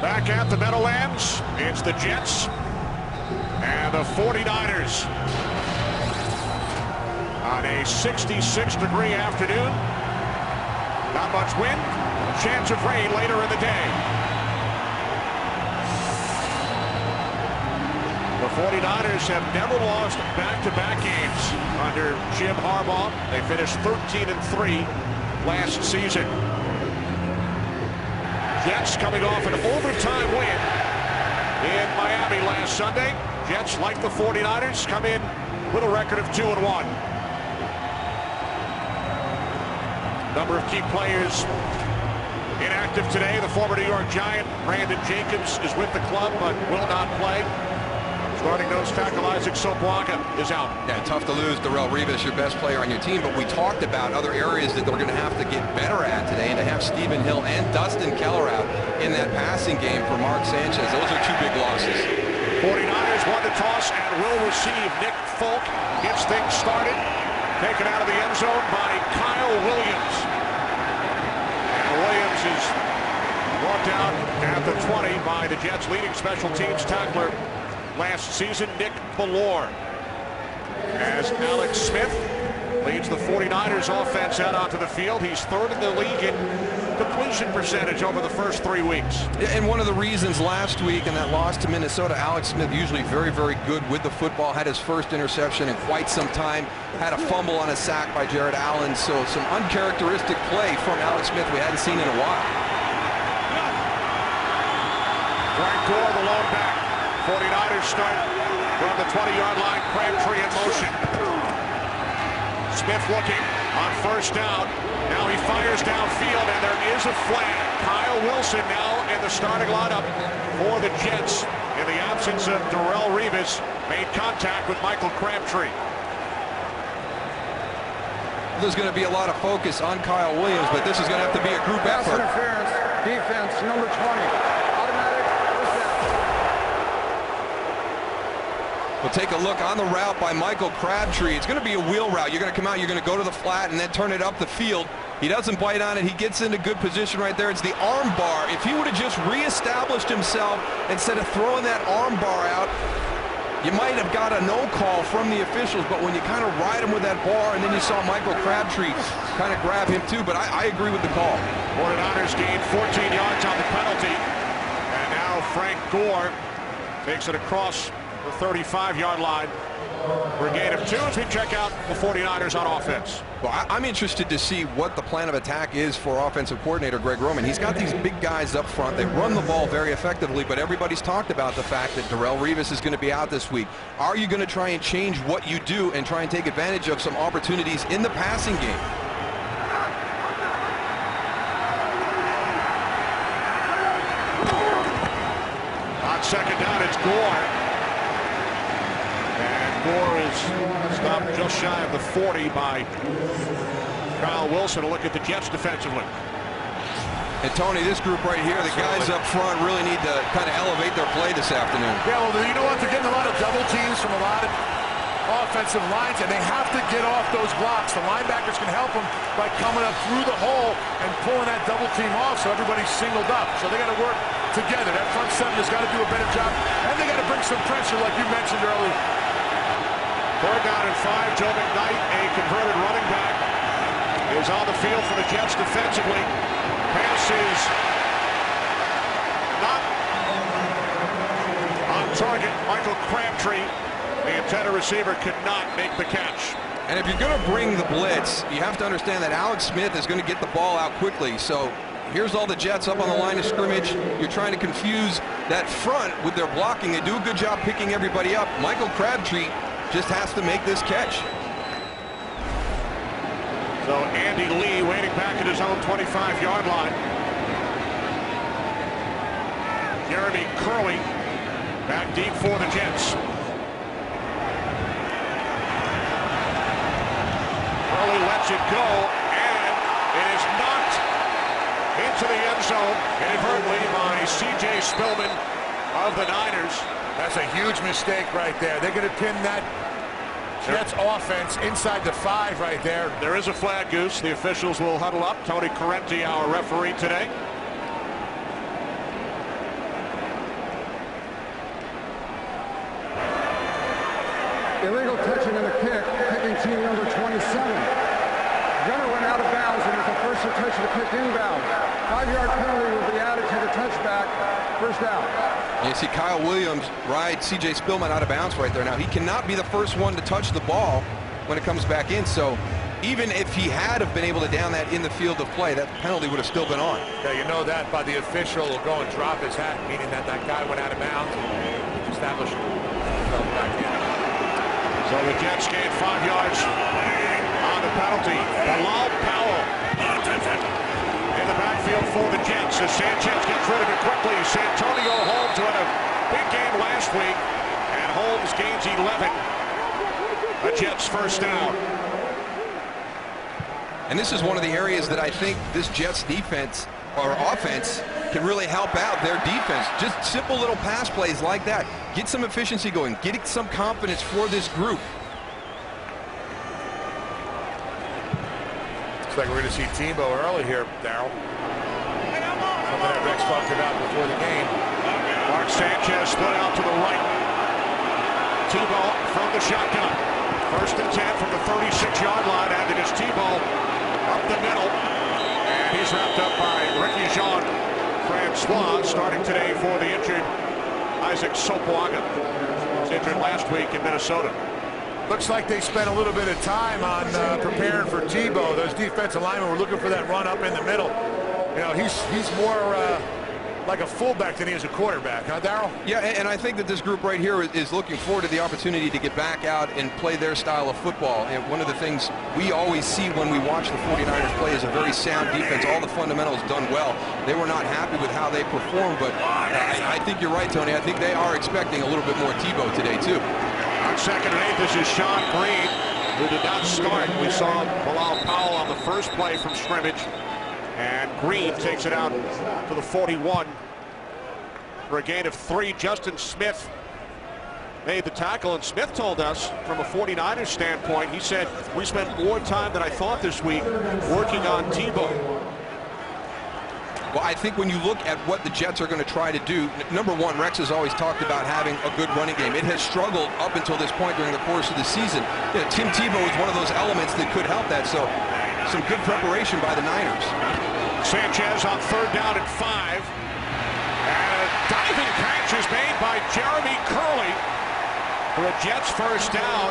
Back at the Meadowlands, it's the Jets and the 49ers on a 66-degree afternoon. Not much wind, chance of rain later in the day. The 49ers have never lost back-to-back games under Jim Harbaugh. They finished 13-3 last season. Jets coming off an overtime win in Miami last Sunday. Jets, like the 49ers, come in with a record of 2-1. Number of key players inactive today. The former New York Giant, Brandon Jacobs, is with the club but will not play. Starting nose tackle Isaac Sopoaga is out. Yeah, tough to lose Darrelle Revis, your best player on your team, but we talked about other areas that they're going to have to get better at today, and to have Stephen Hill and Dustin Keller out in that passing game for Mark Sanchez, those are two big losses. 49ers won the toss and will receive. Nick Folk gets things started. Taken out of the end zone by Kyle Williams. And Williams is brought down at the 20 by the Jets' leading special teams tackler last season, Nick Ballore. As Alex Smith leads the 49ers offense out onto the field. He's third in the league in completion percentage over the first 3 weeks. And one of the reasons last week in that loss to Minnesota, Alex Smith, usually very, very good with the football, had his first interception in quite some time, had a fumble on a sack by Jared Allen, so some uncharacteristic play from Alex Smith we hadn't seen in a while. Frank Gore, the lone back. 49ers start from the 20-yard line. Crabtree in motion. Smith looking on first down. Now he fires downfield, and there is a flag. Kyle Wilson now in the starting lineup for the Jets. In the absence of Darrelle Revis, made contact with Michael Crabtree. There's going to be a lot of focus on Kyle Williams, but this is going to have to be a group effort. Interference, defense, number 20. We'll take a look on the route by Michael Crabtree. It's going to be a wheel route. You're going to come out, you're going to go to the flat and then turn it up the field. He doesn't bite on it. He gets into good position right there. It's the arm bar. If he would have just reestablished himself instead of throwing that arm bar out, you might have got a no call from the officials, but when you kind of ride him with that bar, and then you saw Michael Crabtree kind of grab him too, but I agree with the call. 49ers gained 14 yards on the penalty, and now Frank Gore takes it across the 35-yard line for a gain of 2 as we check out the 49ers on offense. Well, I'm interested to see what the plan of attack is for offensive coordinator Greg Roman. He's got these big guys up front. They run the ball very effectively, but everybody's talked about the fact that Darrelle Revis is going to be out this week. Are you going to try and change what you do and try and take advantage of some opportunities in the passing game? On second down, it's Gore. Gore is stopped just shy of the 40 by Kyle Wilson. A look at the Jets defensively. And Tony, this group right here, the guys up front really need to kind of elevate their play this afternoon. Yeah, well, you know what? They're getting a lot of double teams from a lot of offensive lines, and they have to get off those blocks. The linebackers can help them by coming up through the hole and pulling that double team off so everybody's singled up. So they got to work together. That front seven has got to do a better job, and they got to bring some pressure like you mentioned earlier. 4th down and 5. Joe McKnight, a converted running back, is on the field for the Jets defensively. Pass is not on target. Michael Crabtree, the intended receiver, could not make the catch. And if you're going to bring the blitz, you have to understand that Alex Smith is going to get the ball out quickly. So here's all the Jets up on the line of scrimmage. You're trying to confuse that front with their blocking. They do a good job picking everybody up. Michael Crabtree just has to make this catch. So Andy Lee waiting back at his own 25-yard line. Jeremy Curley back deep for the Jets. Curley lets it go, and it is knocked into the end zone inadvertently by C.J. Spillman of the Niners. That's a huge mistake right there. They're going to pin that Jets offense inside the 5 right there. There is a flag, Goose. The officials will huddle up. Tony Correnti, our referee today. illegal touching in the kick, kicking team number 27. Gunner went out of bounds and was the first to touch the kick inbound. 5-yard penalty will be added to the touchback. First down. You see Kyle Williams ride C.J. Spillman out of bounds right there. Now, he cannot be the first one to touch the ball when it comes back in, so even if he had have been able to down that in the field of play, that penalty would have still been on. Yeah, you know that by the official will go and drop his hat, meaning that that guy went out of bounds and established himself back in. So the Jets gain 5 yards on the penalty. Bilal Powell in the backfield for the Jets as Sanchez gets rid of it quickly. Santonio Holmes won a big game last week, and Holmes gains 11. The Jets first down. And this is one of the areas that I think this Jets defense or offense can really help out their defense. Just simple little pass plays like that. Get some efficiency going. Get some confidence for this group. Looks like we're going to see Tebow early here, Darryl. Something that Rex talked about before the game. Mark Sanchez split out to the right. Tebow from the shotgun. First and 10 from the 36-yard line, and it is Tebow up the middle. And he's wrapped up by Ricky Jean-Francois, starting today for the injured Isaac Sopoaga. He was injured last week in Minnesota. Looks like they spent a little bit of time on preparing for Tebow. Those defensive linemen were looking for that run up in the middle. You know, he's more like a fullback than he is a quarterback, huh, Darryl? Yeah, and I think that this group right here is looking forward to the opportunity to get back out and play their style of football. And one of the things we always see when we watch the 49ers play is a very sound defense. All the fundamentals done well. They were not happy with how they performed, but I think you're right, Tony. I think they are expecting a little bit more Tebow today, too. On 2nd and 8, this is Sean Green, who did not start. We saw Bilal Powell on the first play from scrimmage. And Green takes it out to the 41 for a gain of 3. Justin Smith made the tackle, and Smith told us from a 49ers standpoint, he said, we spent more time than I thought this week working on Tebow. Well, I think when you look at what the Jets are going to try to do, number one, Rex has always talked about having a good running game. It has struggled up until this point during the course of the season. You know, Tim Tebow is one of those elements that could help that, so some good preparation by the Niners. Sanchez on 3rd down and 5. And a diving catch is made by Jeremy Curley for a Jets first down.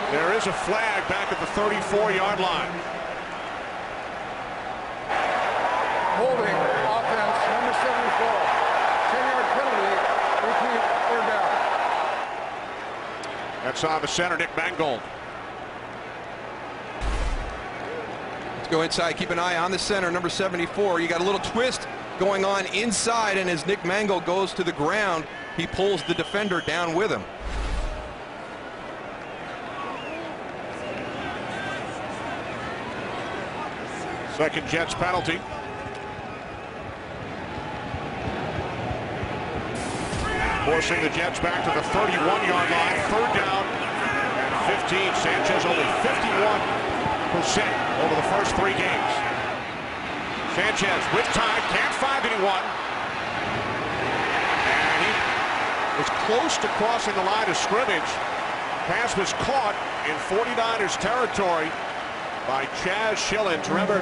There is a flag back at the 34-yard line. Holding offense, number 74. 10-yard penalty, repeat, 3rd down. That's on the center, Nick Mangold. Let's go inside. Keep an eye on the center, number 74. You got a little twist going on inside, and as Nick Mangold goes to the ground, he pulls the defender down with him. Second Jets penalty. Forcing the Jets back to the 31-yard line. 3rd down and 15. Sanchez only 51% over the first 3 games. Sanchez with time, can't find anyone. And he was close to crossing the line of scrimmage. Pass was caught in 49ers territory by Chaz Schilens. Remember,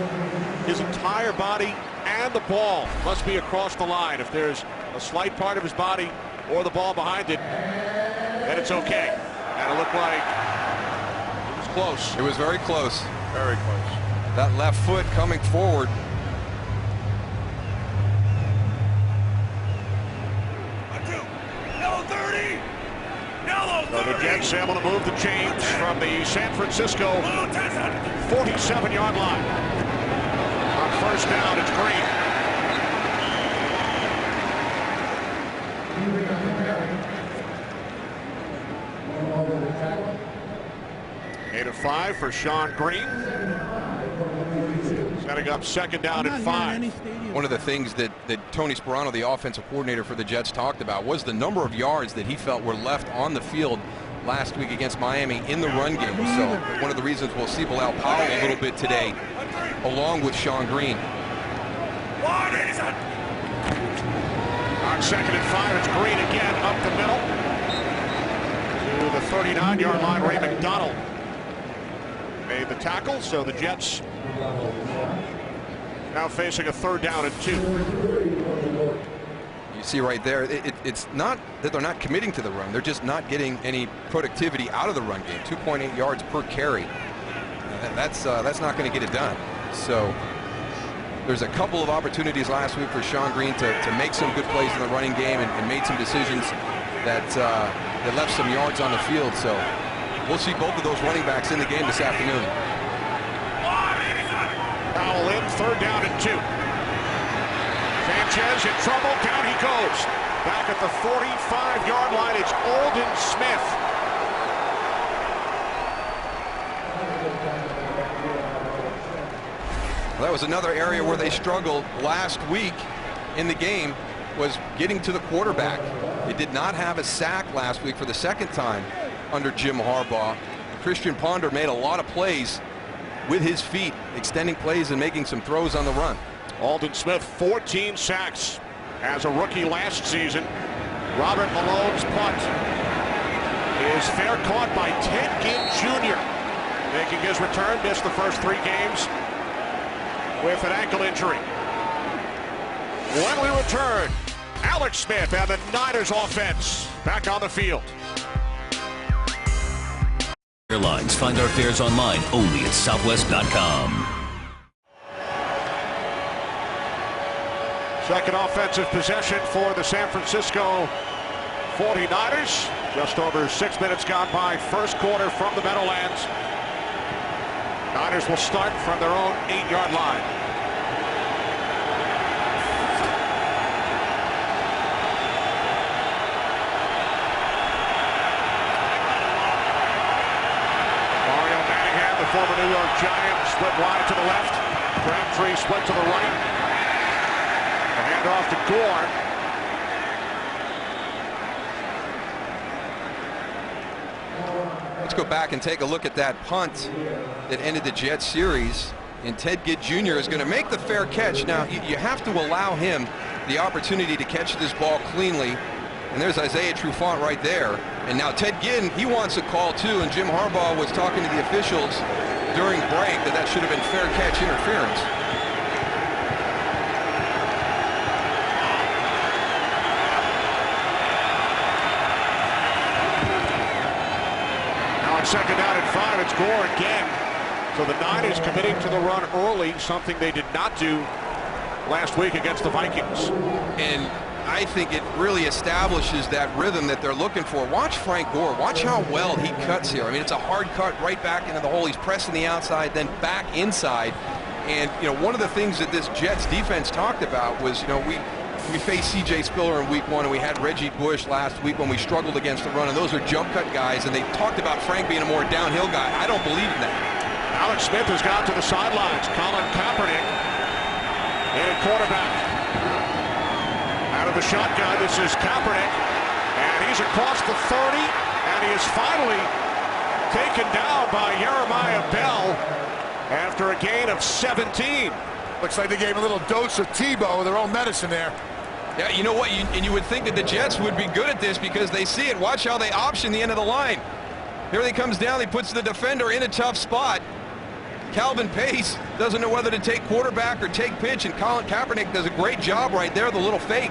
his entire body and the ball must be across the line. If there's a slight part of his body or the ball behind it, then it's okay. And it looked like it was close. It was very close. Very close. That left foot coming forward. So the Jets able to move the chains from the San Francisco 47-yard line. On 1st down, it's Green. Eight of 5 for Sean Green. Setting up 2nd down and 5. One of the things that Tony Sperano, the offensive coordinator for the Jets, talked about was the number of yards that he felt were left on the field last week against Miami in the run game. So one of the reasons we'll see Bilal Powell a little bit today, along with Sean Green. On 2nd and 5, it's Green again up the middle. To the 39-yard line, Ray McDonald made the tackle, so the Jets now facing a 3rd down and 2. You see right there, it's not that they're not committing to the run. They're just not getting any productivity out of the run game. 2.8 yards per carry. That's not going to get it done. So there's a couple of opportunities last week for Sean Green to make some good plays in the running game and made some decisions that left some yards on the field. So we'll see both of those running backs in the game this afternoon. Powell in, 3rd down and 2. Sanchez in trouble, down he goes. Back at the 45-yard line, it's Aldon Smith. Well, that was another area where they struggled last week in the game, was getting to the quarterback. They did not have a sack last week for the 2nd time under Jim Harbaugh. Christian Ponder made a lot of plays with his feet, extending plays and making some throws on the run. Aldon Smith, 14 sacks as a rookie last season. Robert Malone's punt is fair caught by Ted Ginn Jr. Making his return, missed the first 3 games with an ankle injury. When we return, Alex Smith and the Niners offense back on the field. Airlines. Find our fares online only at southwest.com. Second offensive possession for the San Francisco 49ers. Just over 6 minutes gone by, 1st quarter from the Meadowlands. Niners will start from their own 8-yard line. Former New York Giant, split wide to the left. Crabtree split to the right. The handoff to Gore. Let's go back and take a look at that punt that ended the Jets series. And Ted Ginn Jr. is going to make the fair catch. Now, you have to allow him the opportunity to catch this ball cleanly. And there's Isaiah Trufant right there. And now Ted Ginn, he wants a call too, and Jim Harbaugh was talking to the officials during break that should have been fair catch interference. Now on 2nd down and 5, it's Gore again. So the Niners committing to the run early, something they did not do last week against the Vikings. And I think it really establishes that rhythm that they're looking for. Watch Frank Gore. Watch how well he cuts here. I mean, it's a hard cut right back into the hole. He's pressing the outside, then back inside. And, one of the things that this Jets defense talked about was, we faced C.J. Spiller in week 1, and we had Reggie Bush last week when we struggled against the run. And those are jump cut guys, and they talked about Frank being a more downhill guy. I don't believe in that. Alex Smith has gone to the sidelines. Colin Kaepernick in quarterback. Out of the shotgun, this is Kaepernick, and he's across the 30, and he is finally taken down by Jeremiah Bell after a gain of 17. Looks like they gave a little dose of Tebow, their own medicine there. Yeah, you know what? You would think that the Jets would be good at this because they see it. Watch how they option the end of the line. Here he comes down. He puts the defender in a tough spot. Calvin Pace doesn't know whether to take quarterback or take pitch, and Colin Kaepernick does a great job right there, the little fake.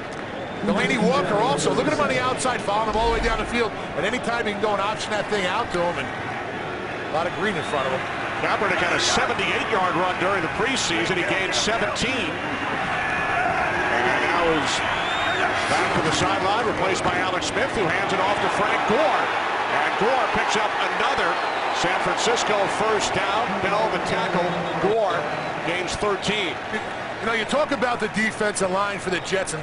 Delaney Walker also, look at him on the outside, following him all the way down the field, and anytime he can go and option that thing out to him, and a lot of green in front of him. Kaepernick had a 78-yard run during the preseason. He gained 17. And now is back to the sideline, replaced by Alex Smith, who hands it off to Frank Gore. And Gore picks up another San Francisco 1st down. Bell the tackle. Gore gains 13. You talk about the defensive line for the Jets and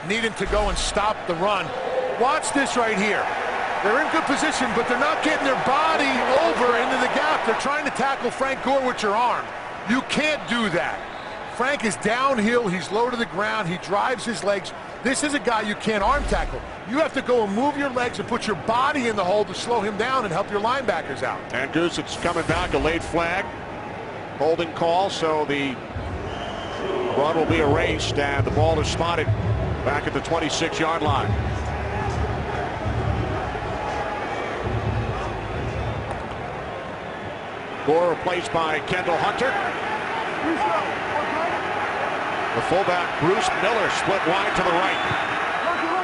needing to go and stop the run. Watch this right here. They're in good position, but they're not getting their body over into the gap. They're trying to tackle Frank Gore with your arm. You can't do that. Frank is downhill. He's low to the ground. He drives his legs. This is a guy you can't arm tackle. You have to go and move your legs and put your body in the hole to slow him down and help your linebackers out. And Goose, it's coming back, a late flag. Holding call, so the run will be erased, and the ball is spotted back at the 26-yard line. Gore replaced by Kendall Hunter. The fullback, Bruce Miller, split wide to the right.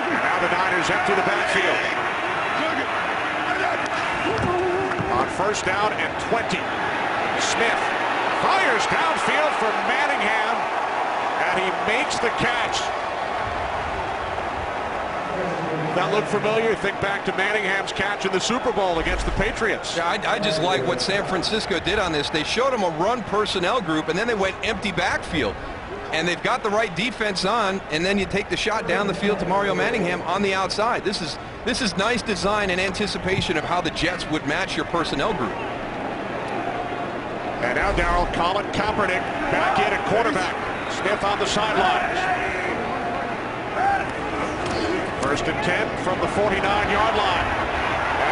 And now the Niners empty the backfield. On first down and 20. Smith fires downfield for Manningham, and he makes the catch. That look familiar? Think back to Manningham's catch in the Super Bowl against the Patriots. Yeah, I just like what San Francisco did on this. They showed him a run personnel group, and then they went empty backfield. And they've got the right defense on, and then you take the shot down the field to Mario Manningham on the outside. This is nice design and anticipation of how the Jets would match your personnel group. And now, Darryl, Colin Kaepernick back in at quarterback. Smith on the sidelines. First and 10 from the 49-yard line.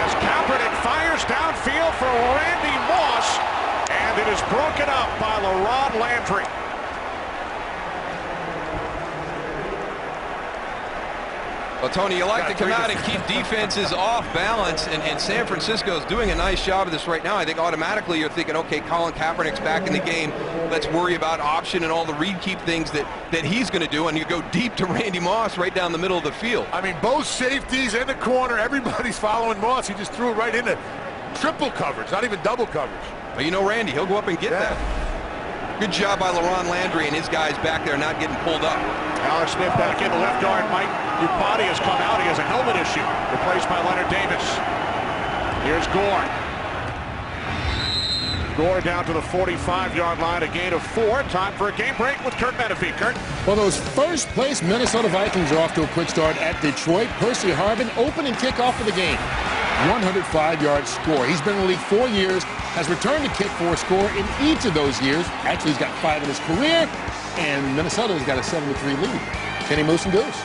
As Kaepernick fires downfield for Randy Moss, and it is broken up by LaRon Landry. Well, Tony, you like to come out and keep defenses off balance, and San Francisco is doing a nice job of this right now. I think automatically you're thinking, okay, Colin Kaepernick's back in the game. Let's worry about option and all the read keep things that he's going to do, and you go deep to Randy Moss right down the middle of the field. I mean, both safeties in the corner, everybody's following Moss. He just threw it right into triple coverage, not even double coverage. But you know, Randy, he'll go up and get that. Good job by LaRon Landry and his guys back there not getting pulled up. Alex Smith back in the left guard. Mike Upati has come out. He has a helmet issue. Replaced by Leonard Davis. Here's Gore. Gore down to the 45-yard line. A gain of 4. Time for a game break with Kurt Menefee. Kurt. Well, those first-place Minnesota Vikings are off to a quick start at Detroit. Percy Harvin, opening kickoff of the game. 105-yard score. He's been in the league 4 years, has returned to kick for a score in each of those years. Actually, he's got 5 in his career, and Minnesota's got a 7-3 lead. Kenny Moose and Goose.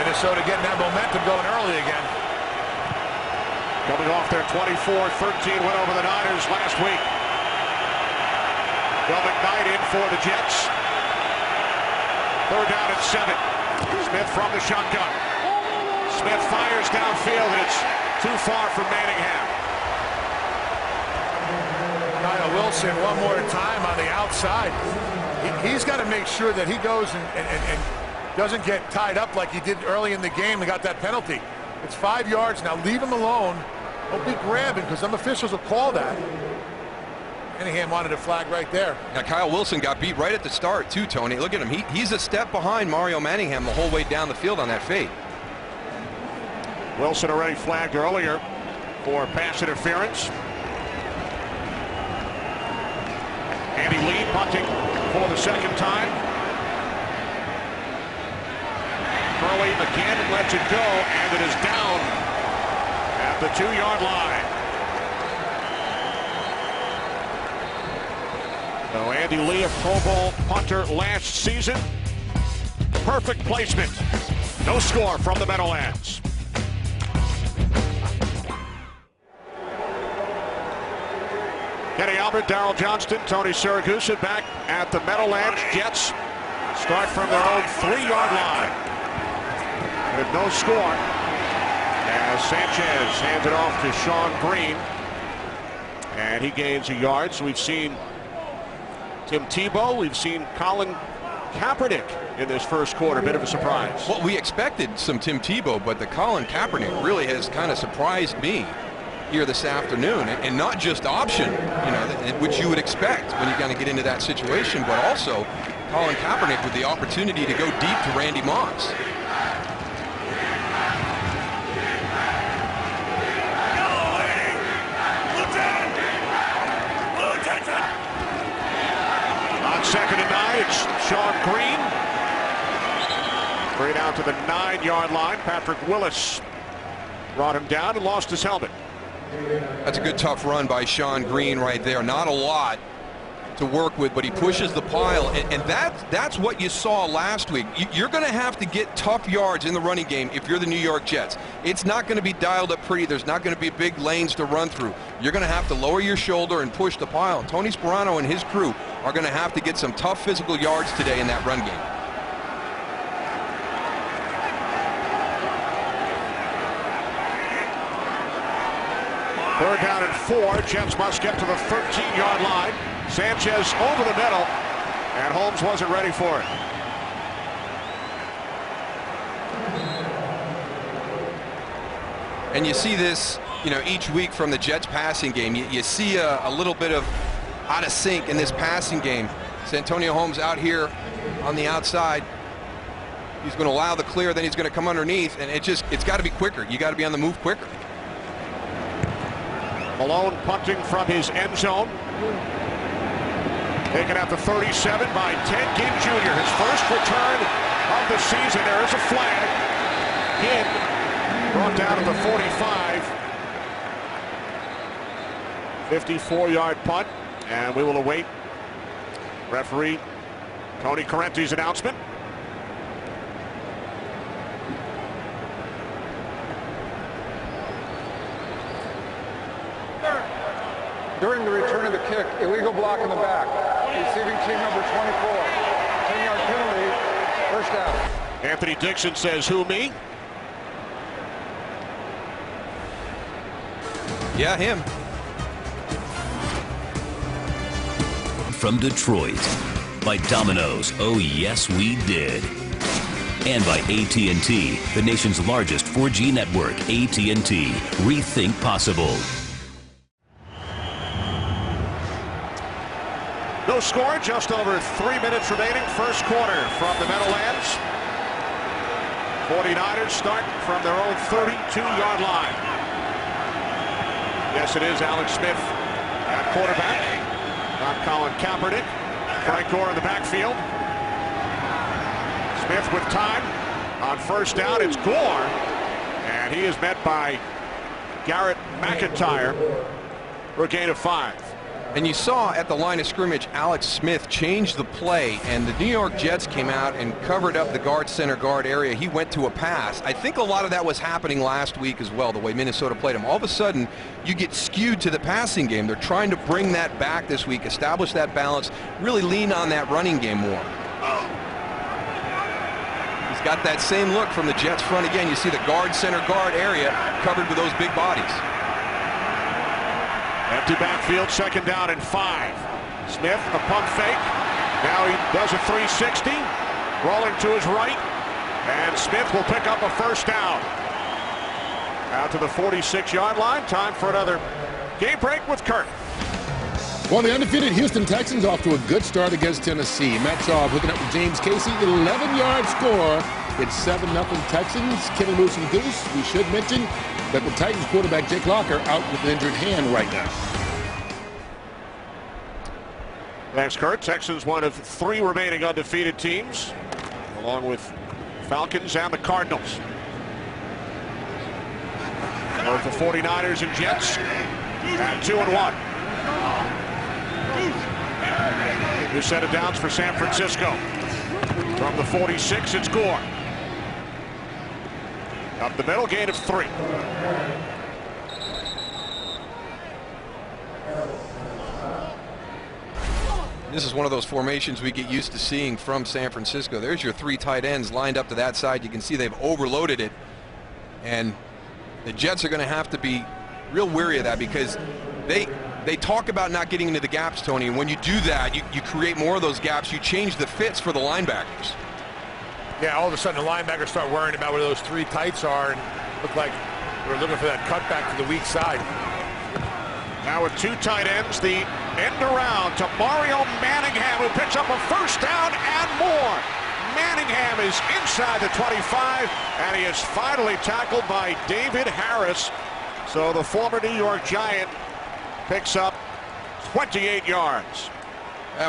Minnesota getting that momentum going early again. Coming off their 24-13 win over the Niners last week. Bill McKnight in for the Jets. Third down and 7. Smith from the shotgun. Smith fires downfield, and it's too far from Manningham. Kyle Wilson one more time on the outside. He's got to make sure that he goes and doesn't get tied up like he did early in the game and got that penalty. It's 5 yards. Now leave him alone. Don't be grabbing, because some officials will call that. Manningham wanted a flag right there. Now, Kyle Wilson got beat right at the start, too, Tony. Look at him. He's a step behind Mario Manningham the whole way down the field on that fade. Wilson already flagged earlier for pass interference. Andy Lee punting for the second time. Curley again lets it go, and it is down at the 2-yard line. So Andy Lee, a Pro Bowl punter last season. Perfect placement. No score from the Meadowlands. Kenny Albert, Darryl Johnston, Tony Siragusa back at the Meadowlands. Jets start from their own 3-yard line with no score as Sanchez hands it off to Sean Green, and he gains a yard. So we've seen Tim Tebow, we've seen Colin Kaepernick in this first quarter. Bit of a surprise. Well, we expected some Tim Tebow, but the Colin Kaepernick really has kind of surprised me here this afternoon, and not just option, you know, which you would expect when you're going to get into that situation, but also Colin Kaepernick with the opportunity to go deep to Randy Moss. On 2nd and 9, it's Sean Green. Straight out to the 9-yard line. Patrick Willis brought him down and lost his helmet. That's a good tough run by Sean Green right there. Not a lot to work with, but he pushes the pile, and that's what you saw last week. You're going to have to get tough yards in the running game if you're the New York Jets. It's not going to be dialed up pretty. There's not going to be big lanes to run through. You're going to have to lower your shoulder and push the pile. Tony Sperano and his crew are going to have to get some tough physical yards today in that run game. Third down and 4. Jets must get to the 13-yard line. Sanchez over the middle, and Holmes wasn't ready for it. And you see this, each week from the Jets passing game. You see a little bit of out of sync in this passing game. Santonio Holmes out here on the outside. He's going to allow the clear, then he's going to come underneath, and it's got to be quicker. You got to be on the move quicker. Malone punting from his end zone. Taken out the 37 by Ted Ginn Jr. His first return of the season. There is a flag. Ginn brought down to the 45. 54-yard punt, and we will await referee Tony Correnti's announcement. During the return of the kick, illegal block in the back. Receiving team number 24. 10-yard penalty, first down. Anthony Dixon says, who, me? Yeah, him. From Detroit, by Domino's, oh yes we did. And by AT&T, the nation's largest 4G network. AT&T, rethink possible. No score, just over 3 minutes remaining, first quarter from the Meadowlands. 49ers start from their own 32-yard line. Yes, it is Alex Smith at quarterback. Not Colin Kaepernick. Frank Gore in the backfield. Smith with time. On first down, it's Gore. And he is met by Garrett McIntyre for a gain of 5. And you saw at the line of scrimmage, Alex Smith changed the play, and the New York Jets came out and covered up the center guard area. He went to a pass. I think a lot of that was happening last week as well, the way Minnesota played him. All of a sudden, you get skewed to the passing game. They're trying to bring that back this week, establish that balance, really lean on that running game more. He's got that same look from the Jets front again. You see the center guard area covered with those big bodies. Empty backfield, second down and 5. Smith, the pump fake. Now he does a 360. Rolling to his right. And Smith will pick up a first down. Out to the 46-yard line. Time for another game break with Kurt. Well, the undefeated Houston Texans off to a good start against Tennessee. Matt Schaub hooking up with James Casey. 11-yard score. It's 7-0 Texans. Kittle loose and goose. We should mention that the Titans quarterback Jake Locker out with an injured hand right now. Thanks, Kurt. Texans one of 3 remaining undefeated teams, along with Falcons and the Cardinals. Both the 49ers and Jets at 2-1. New set of downs for San Francisco. From the 46, it's Gore. Up the middle, gain of 3. This is one of those formations we get used to seeing from San Francisco. There's your 3 tight ends lined up to that side. You can see they've overloaded it. And the Jets are going to have to be real wary of that, because they talk about not getting into the gaps, Tony. And when you do that, you create more of those gaps. You change the fits for the linebackers. Yeah, all of a sudden the linebackers start worrying about where those 3 tights are, and look like we're looking for that cutback to the weak side. Now with 2 tight ends, the end around to Mario Manningham, who picks up a first down and more. Manningham is inside the 25, and he is finally tackled by David Harris. So the former New York Giant picks up 28 yards.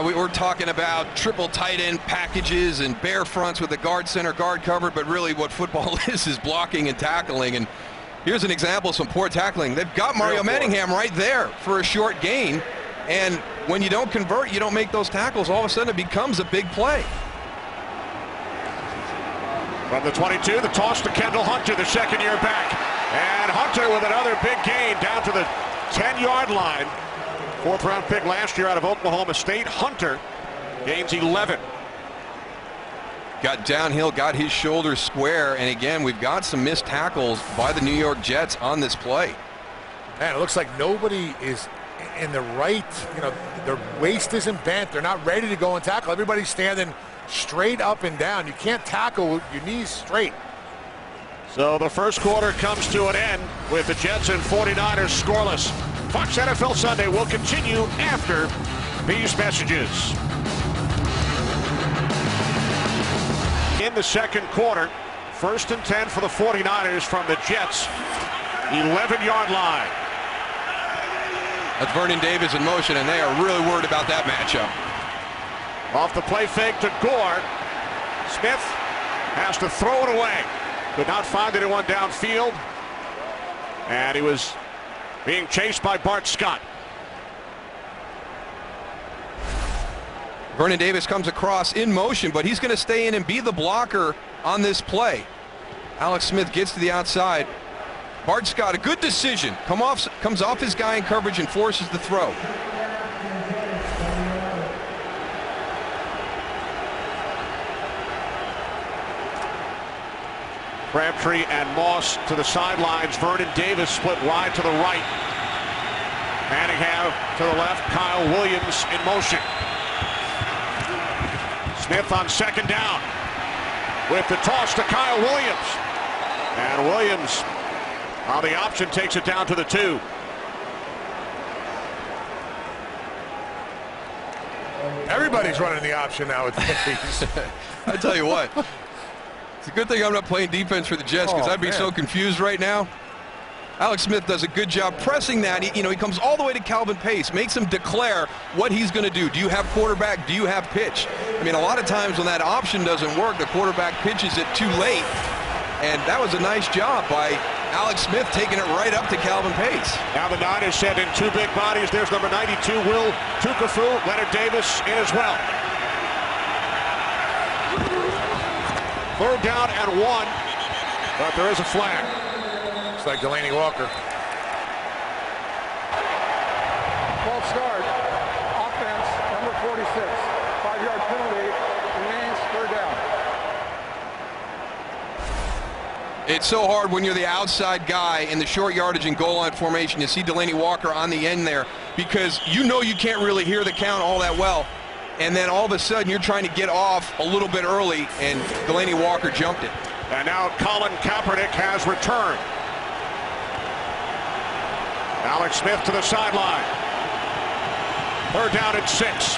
We're talking about triple tight end packages and bare fronts with the center guard covered, but really what football is blocking and tackling. And here's an example of some poor tackling. They've got Mario Manningham right there for a short gain, and when you don't convert, you don't make those tackles, all of a sudden it becomes a big play. From the 22, the toss to Kendall Hunter, the second-year back. And Hunter with another big gain down to the 10-yard line. 4th-round pick last year out of Oklahoma State. Hunter gains 11. Got downhill, got his shoulders square, and again, we've got some missed tackles by the New York Jets on this play. Man, it looks like nobody is in the right, their waist isn't bent. They're not ready to go and tackle. Everybody's standing straight up and down. You can't tackle with your knees straight. So the first quarter comes to an end with the Jets and 49ers scoreless. Fox NFL Sunday will continue after these messages. In the second quarter, 1st and 10 for the 49ers from the Jets' 11-yard line. That's Vernon Davis in motion, and they are really worried about that matchup. Off the play fake to Gore. Smith has to throw it away. Could not find anyone downfield. And he was being chased by Bart Scott. Vernon Davis comes across in motion, but he's going to stay in and be the blocker on this play. Alex Smith gets to the outside. Bart Scott, a good decision. Comes off his guy in coverage and forces the throw. Crabtree and Moss to the sidelines. Vernon Davis split wide to the right. Manningham to the left. Kyle Williams in motion. Smith on second down with the toss to Kyle Williams. And Williams on the option takes it down to the 2. Everybody's running the option nowadays. I tell you what, it's a good thing I'm not playing defense for the Jets, because I'd be so confused right now. Alex Smith does a good job pressing that. He comes all the way to Calvin Pace, makes him declare what he's going to do. Do you have quarterback? Do you have pitch? I mean, a lot of times when that option doesn't work, the quarterback pitches it too late. And that was a nice job by Alex Smith, taking it right up to Calvin Pace. Now the Niners send in 2 big bodies. There's number 92, Will Tukafu. Leonard Davis in as well. 3rd down and 1, but there is a flag. Looks like Delaney Walker. False start. Offense, number 46. 5-yard penalty. Remains 3rd down. It's so hard when you're the outside guy in the short yardage and goal line formation to see Delaney Walker on the end there, because you can't really hear the count all that well. And then all of a sudden you're trying to get off a little bit early, and Delaney Walker jumped it. And now Colin Kaepernick has returned. Alex Smith to the sideline. 3rd down and 6.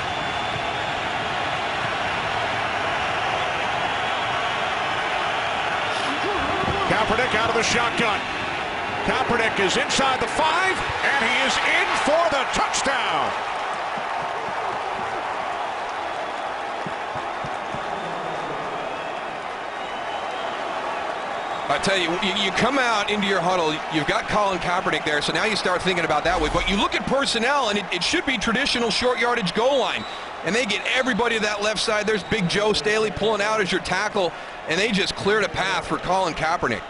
Kaepernick out of the shotgun. Kaepernick is inside the 5, and he is in for the touchdown. I tell you, you come out into your huddle, you've got Colin Kaepernick there, so now you start thinking about that way. But you look at personnel, and it should be traditional short yardage goal line. And they get everybody to that left side. There's Big Joe Staley pulling out as your tackle, and they just cleared a path for Colin Kaepernick.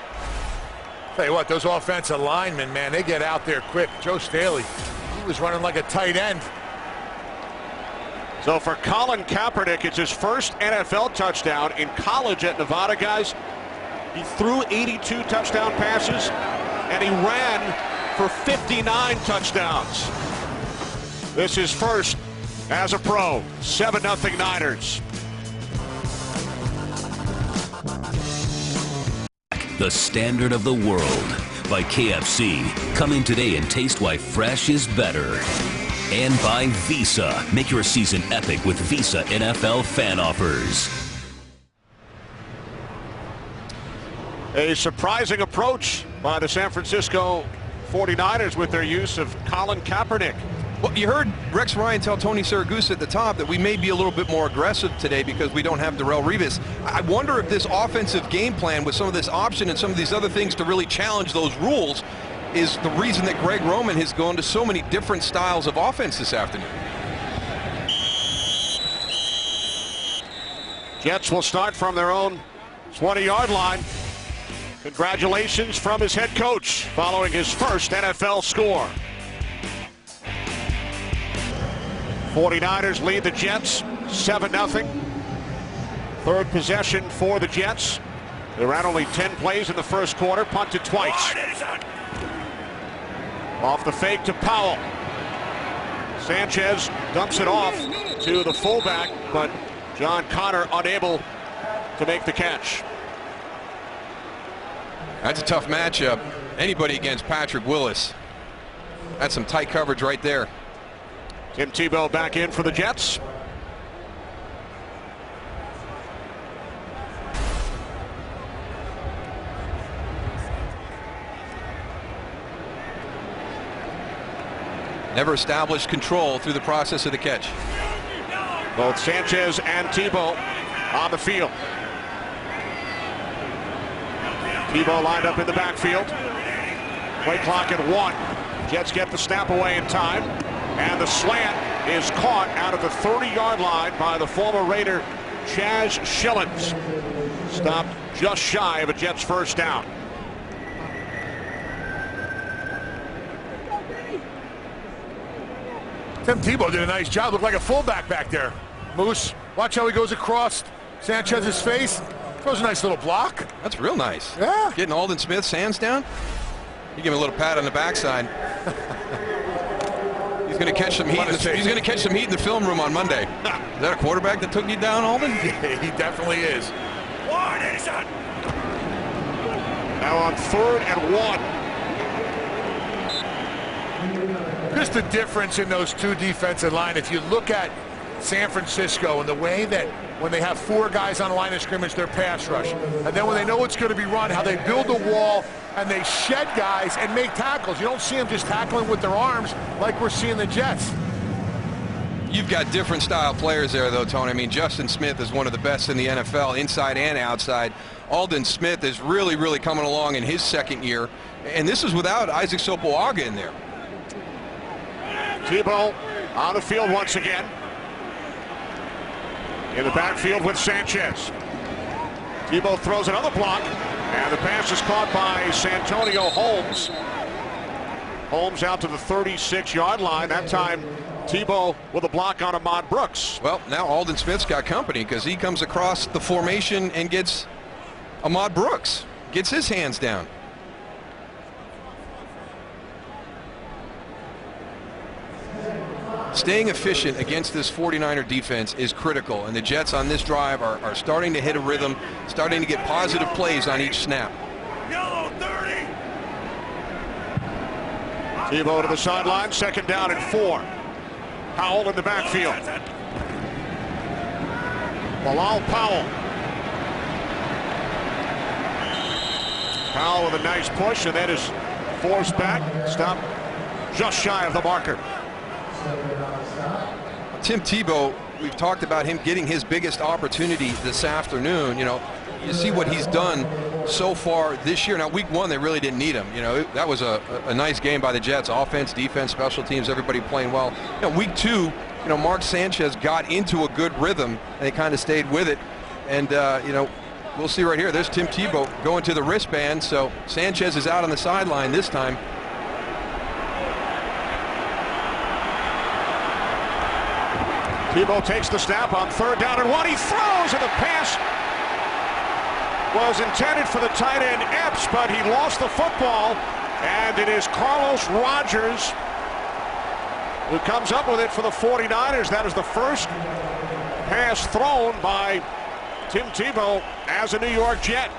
Tell you what, those offensive linemen, man, they get out there quick. Joe Staley, he was running like a tight end. So for Colin Kaepernick, it's his first NFL touchdown in college at Nevada, guys. He threw 82 touchdown passes, and he ran for 59 touchdowns. This is first as a pro. 7-0 Niners. The standard of the world by KFC. Come in today and taste why fresh is better. And by Visa. Make your season epic with Visa NFL fan offers. A surprising approach by the San Francisco 49ers with their use of Colin Kaepernick. Well, you heard Rex Ryan tell Tony Siragusa at the top that we may be a little bit more aggressive today because we don't have Darrelle Revis. I wonder if this offensive game plan with some of this option and some of these other things to really challenge those rules is the reason that Greg Roman has gone to so many different styles of offense this afternoon. Jets will start from their own 20-yard line. Congratulations from his head coach following his first NFL score. 49ers lead the Jets 7-0. Third possession for the Jets. They ran only 10 plays in the first quarter, punted twice. Off the fake to Powell. Sanchez dumps it off to the fullback, but John Connor unable to make the catch. That's a tough matchup. Anybody against Patrick Willis. That's some tight coverage right there. Tim Tebow back in for the Jets. Never established control through the process of the catch. Both Sanchez and Tebow on the field. Tebow lined up in the backfield. Play clock at 1. Jets get the snap away in time. And the slant is caught out of the 30-yard line by the former Raider Chaz Schillens. Stopped just shy of a Jets first down. Tim Tebow did a nice job. Looked like a fullback back there. Moose, watch how he goes across Sanchez's face. Throws a nice little block. That's real nice. Yeah. Getting Aldon Smith's hands down. You give him a little pat on the backside. He's going to catch some heat. He's going to catch some heat in the film room on Monday. Is that a quarterback that took you down, Aldon? Yeah, he definitely is. Now on 3rd and 1. Just the difference in those two defensive line. If you look at San Francisco and the way that when they have 4 guys on the line of scrimmage, their pass rush, and then when they know it's going to be run, how they build a wall and they shed guys and make tackles. You don't see them just tackling with their arms like we're seeing the Jets. You've got different style players there, though, Tony. I mean, Justin Smith is one of the best in the NFL, inside and outside. Aldon Smith is really, really coming along in his second year, and this is without Isaac Sopoaga in there. Tebow on the field once again. In the backfield with Sanchez. Tebow throws another block, and the pass is caught by Santonio Holmes. Holmes out to the 36-yard line. That time, Tebow with a block on Ahmad Brooks. Well, now Aldon Smith's got company because he comes across the formation and gets Ahmad Brooks. Gets his hands down. Staying efficient against this 49er defense is critical, and the Jets on this drive are starting to hit a rhythm, starting to get positive plays on each snap. Yellow 30. Tebow to the sideline, 2nd down and 4. Powell in the backfield. Bilal Powell. Powell with a nice push, and that is forced back. Stop just shy of the marker. Tim Tebow, we've talked about him getting his biggest opportunity this afternoon. You know, you see what he's done so far this year. Now, week 1, they really didn't need him. You know, that was a nice game by the Jets. Offense, defense, special teams, everybody playing well. You know, week 2, you know, Mark Sanchez got into a good rhythm, and they kind of stayed with it. And, you know, we'll see right here. There's Tim Tebow going to the wristband. So Sanchez is out on the sideline this time. Tebow takes the snap on 3rd down and 1. He throws, and the pass was intended for the tight end Epps, but he lost the football, and it is Carlos Rogers who comes up with it for the 49ers. That is the first pass thrown by Tim Tebow as a New York Jet.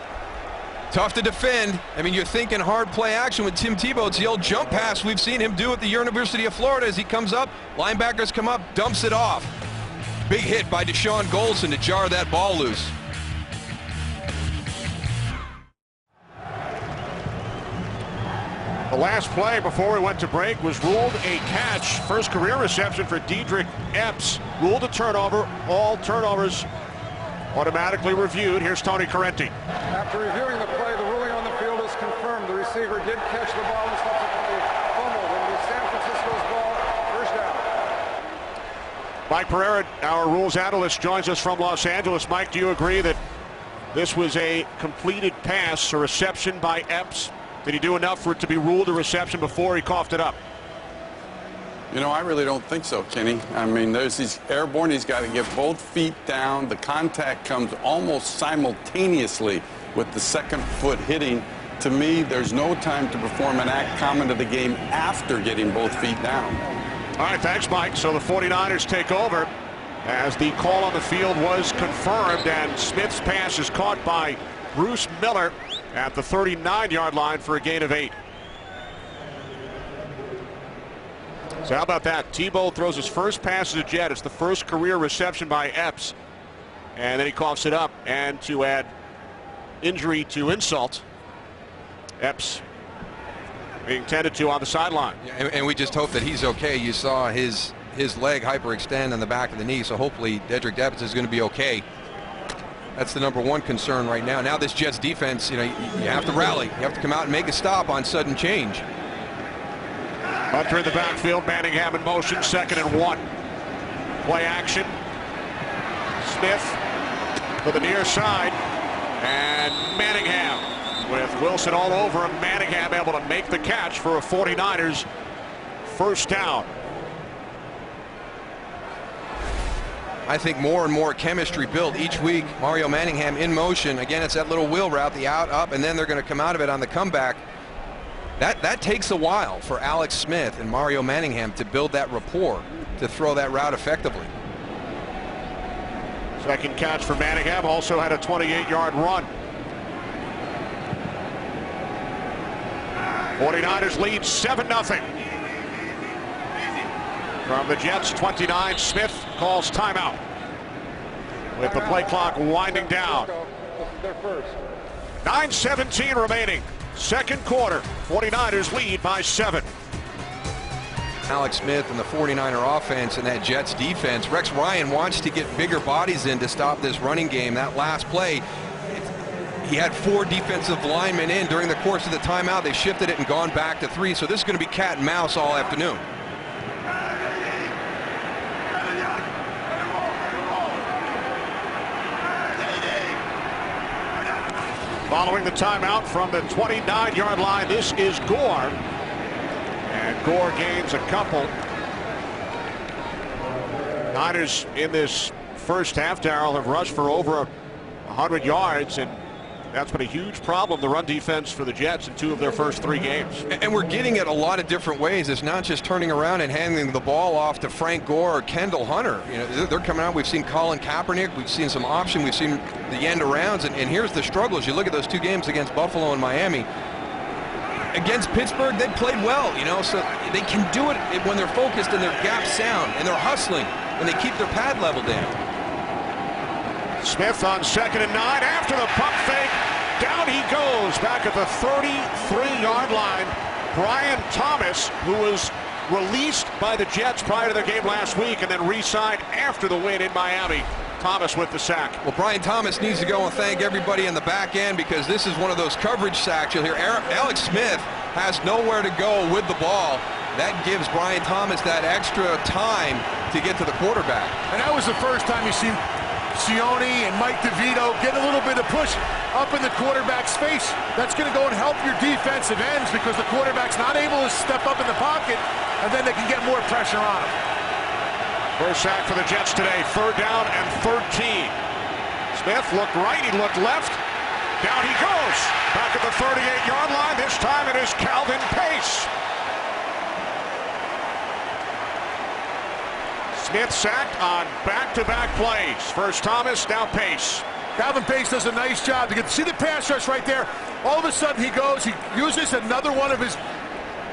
Tough to defend. I mean, you're thinking hard play action with Tim Tebow. It's the old jump pass we've seen him do at the University of Florida. As he comes up, linebackers come up, dumps it off. Big hit by Deshaun Golson to jar that ball loose. The last play before we went to break was ruled a catch. First career reception for Dedrick Epps. Ruled a turnover. All turnovers automatically reviewed. Here's Tony Correnti. After reviewing the play, the ruling on the field is confirmed. The receiver did catch the ball and subsequently fumbled. It was San Francisco's ball. First down. Mike Pereira, our rules analyst, joins us from Los Angeles. Mike, do you agree that this was a completed pass, a reception by Epps? Did he do enough for it to be ruled a reception before he coughed it up? You know, I really don't think so, Kenny. I mean, there's these airborne. He's got to get both feet down. The contact comes almost simultaneously with the second foot hitting to me, there's no time to perform an act common to the game after getting both feet down. All right, thanks, Mike. So the 49ers take over as the call on the field was confirmed, and Smith's pass is caught by Bruce Miller at the 39-yard line for a gain of 8. So how about that? Tebow throws his first pass as a Jet. It's the first career reception by Epps. And then he coughs it up. And to add injury to insult, Epps being tended to on the sideline. Yeah, and we just hope that he's okay. You saw his leg hyperextend on the back of the knee, so hopefully Dedrick Evans is going to be okay. That's the #1 concern right now. Now this Jets defense, you have to rally. You have to come out and make a stop on sudden change. Hunter in the backfield, Manningham in motion, 2nd and 1. Play action. Smith to the near side, and Manningham with Wilson all over him. Manningham able to make the catch for a 49ers first down. I think more and more chemistry built each week. Mario Manningham in motion. Again, it's that little wheel route, the out, up, and then they're going to come out of it on the comeback. That takes a while for Alex Smith and Mario Manningham to build that rapport to throw that route effectively. Second catch for Manningham, also had a 28-yard run. 49ers lead 7-0. From the Jets 29, Smith calls timeout with the play clock winding down. 9:17 remaining. Second quarter, 49ers lead by 7. Alex Smith and the 49er offense and that Jets defense. Rex Ryan wants to get bigger bodies in to stop this running game. That last play, he had 4 defensive linemen in during the course of the timeout. They shifted it and gone back to 3. So this is going to be cat and mouse all afternoon. Following the timeout from the 29-yard line, this is Gore. And Gore gains a couple. Niners in this first half, Darrell, have rushed for over 100 yards, and that's been a huge problem, the run defense for the Jets in 2 of their first 3 games. And we're getting it a lot of different ways. It's not just turning around and handing the ball off to Frank Gore or Kendall Hunter. They're coming out. We've seen Colin Kaepernick. We've seen some option. We've seen the end arounds. And here's the struggles. You look at those 2 games against Buffalo and Miami. Against Pittsburgh, they played well, so they can do it when they're focused and their gap sound and they're hustling and they keep their pad level down. Smith on 2nd and 9 after the pump fake. Down he goes back at the 33-yard line. Brian Thomas, who was released by the Jets prior to their game last week and then re-signed after the win in Miami. Thomas with the sack. Well, Brian Thomas needs to go and thank everybody in the back end, because this is one of those coverage sacks. You'll hear Alex Smith has nowhere to go with the ball. That gives Brian Thomas that extra time to get to the quarterback. And that was the first time you seen Sione and Mike DeVito get a little bit of push up in the quarterback's face. That's going to go and help your defensive ends, because the quarterback's not able to step up in the pocket, and then they can get more pressure on him. First sack for the Jets today, 3rd down and 13. Smith looked right, he looked left. Down he goes. Back at the 38-yard line. This time it is Calvin Pace. Smith sacked on back-to-back plays. First Thomas, now Pace. Calvin Pace does a nice job. You can see the pass rush right there. All of a sudden he goes, he uses another one of his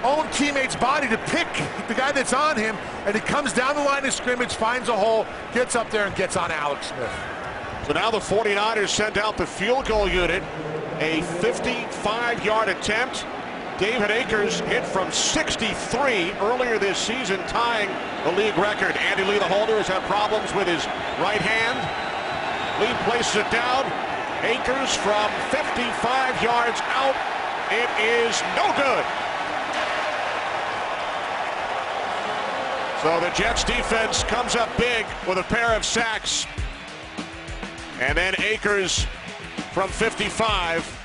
own teammate's body to pick the guy that's on him, and he comes down the line of scrimmage, finds a hole, gets up there and gets on Alex Smith. So now the 49ers send out the field goal unit. A 55-yard attempt. David Akers hit from 63 earlier this season, tying the league record. Andy Lee, the holder, has had problems with his right hand. Lee places it down. Akers from 55 yards out. It is no good. So the Jets defense comes up big with a pair of sacks. And then Akers from 55.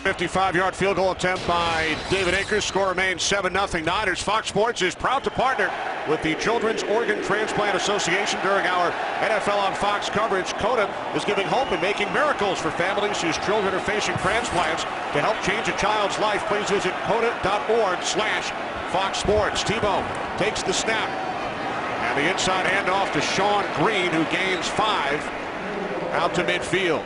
55-yard field goal attempt by David Akers. Score remains 7-0 Niners. Fox Sports is proud to partner with the Children's Organ Transplant Association during our NFL on Fox coverage. COTA is giving hope and making miracles for families whose children are facing transplants. To help change a child's life, please visit COTA.org/Fox Sports. Tebow takes the snap. And the inside handoff to Sean Green, who gains 5 out to midfield.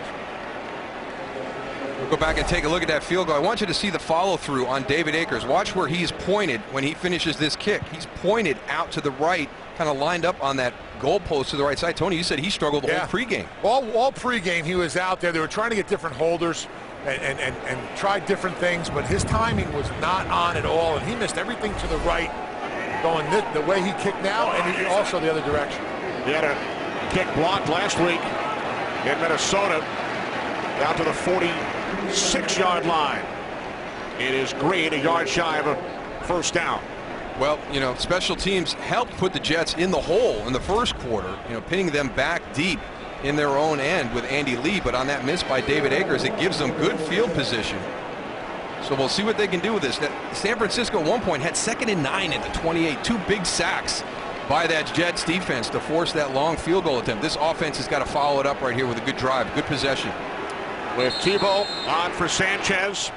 We'll go back and take a look at that field goal. I want you to see the follow-through on David Akers. Watch where he's pointed when he finishes this kick. He's pointed out to the right, kind of lined up on that goalpost to the right side. Tony, you said he struggled the whole pregame. All pregame he was out there. They were trying to get different holders and try different things, but his timing was not on at all, and he missed everything to the right, going the way he kicked now, and he also the other direction. He had a kick blocked last week in Minnesota down to the 46-yard line. It is Green, a yard shy of a first down. Well, you know, special teams helped put the Jets in the hole in the first quarter, you know, pinning them back deep in their own end with Andy Lee, but on that miss by David Akers, it gives them good field position. So we'll see what they can do with this. San Francisco at one point had 2nd and 9 at the 28. 2 big sacks by that Jets defense to force that long field goal attempt. This offense has got to follow it up right here with a good drive, good possession. With Tebow on for Sanchez,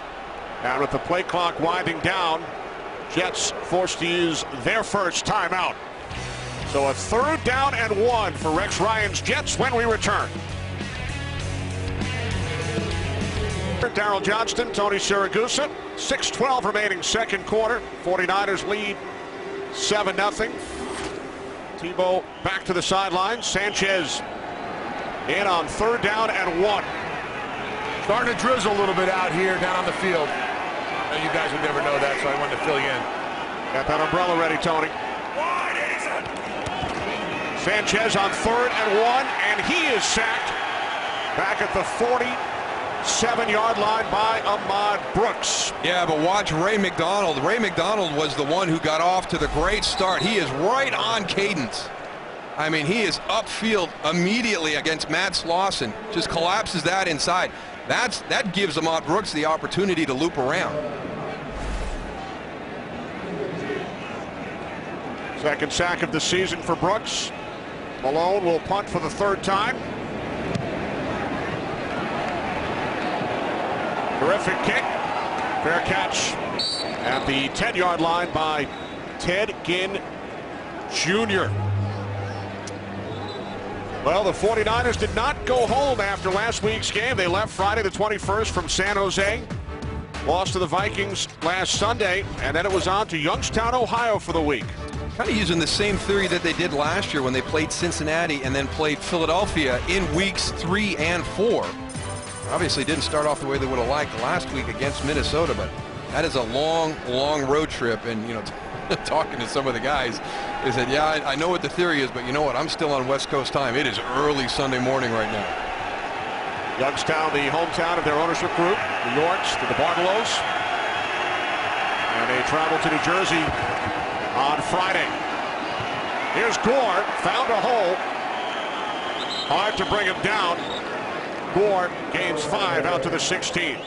and with the play clock winding down, Jets forced to use their first timeout. So a 3rd down and 1 for Rex Ryan's Jets when we return. Darryl Johnston, Tony Siragusa, 6:12 remaining second quarter. 49ers lead 7-0. Tebow back to the sideline. Sanchez in on 3rd down and 1. Starting to drizzle a little bit out here down on the field. I know you guys would never know that, so I wanted to fill you in. Got that umbrella ready, Tony. Sanchez on 3rd and 1, and he is sacked back at the 47-yard line by Ahmad Brooks. Yeah, but watch Ray McDonald. Ray McDonald was the one who got off to the great start. He is right on cadence. I mean, he is upfield immediately against Matt Slauson. Just collapses that inside. That gives Ahmad Brooks the opportunity to loop around. Second sack of the season for Brooks. Malone will punt for the 3rd time. Terrific kick. Fair catch at the 10-yard line by Ted Ginn Jr. Well, the 49ers did not go home after last week's game. They left Friday the 21st from San Jose. Lost to the Vikings last Sunday, and then it was on to Youngstown, Ohio for the week. Kind of using the same theory that they did last year when they played Cincinnati and then played Philadelphia in weeks 3 and 4. Obviously didn't start off the way they would have liked last week against Minnesota, but that is a long, long road trip. And, you know, talking to some of the guys, they said, yeah, I know what the theory is, but you know what? I'm still on West Coast time. It is early Sunday morning right now. Youngstown, the hometown of their ownership group, the Yorks to the Bartelos. And they travel to New Jersey on Friday. Here's Gore, found a hole. Hard to bring him down. Gore gains 5 out to the 16.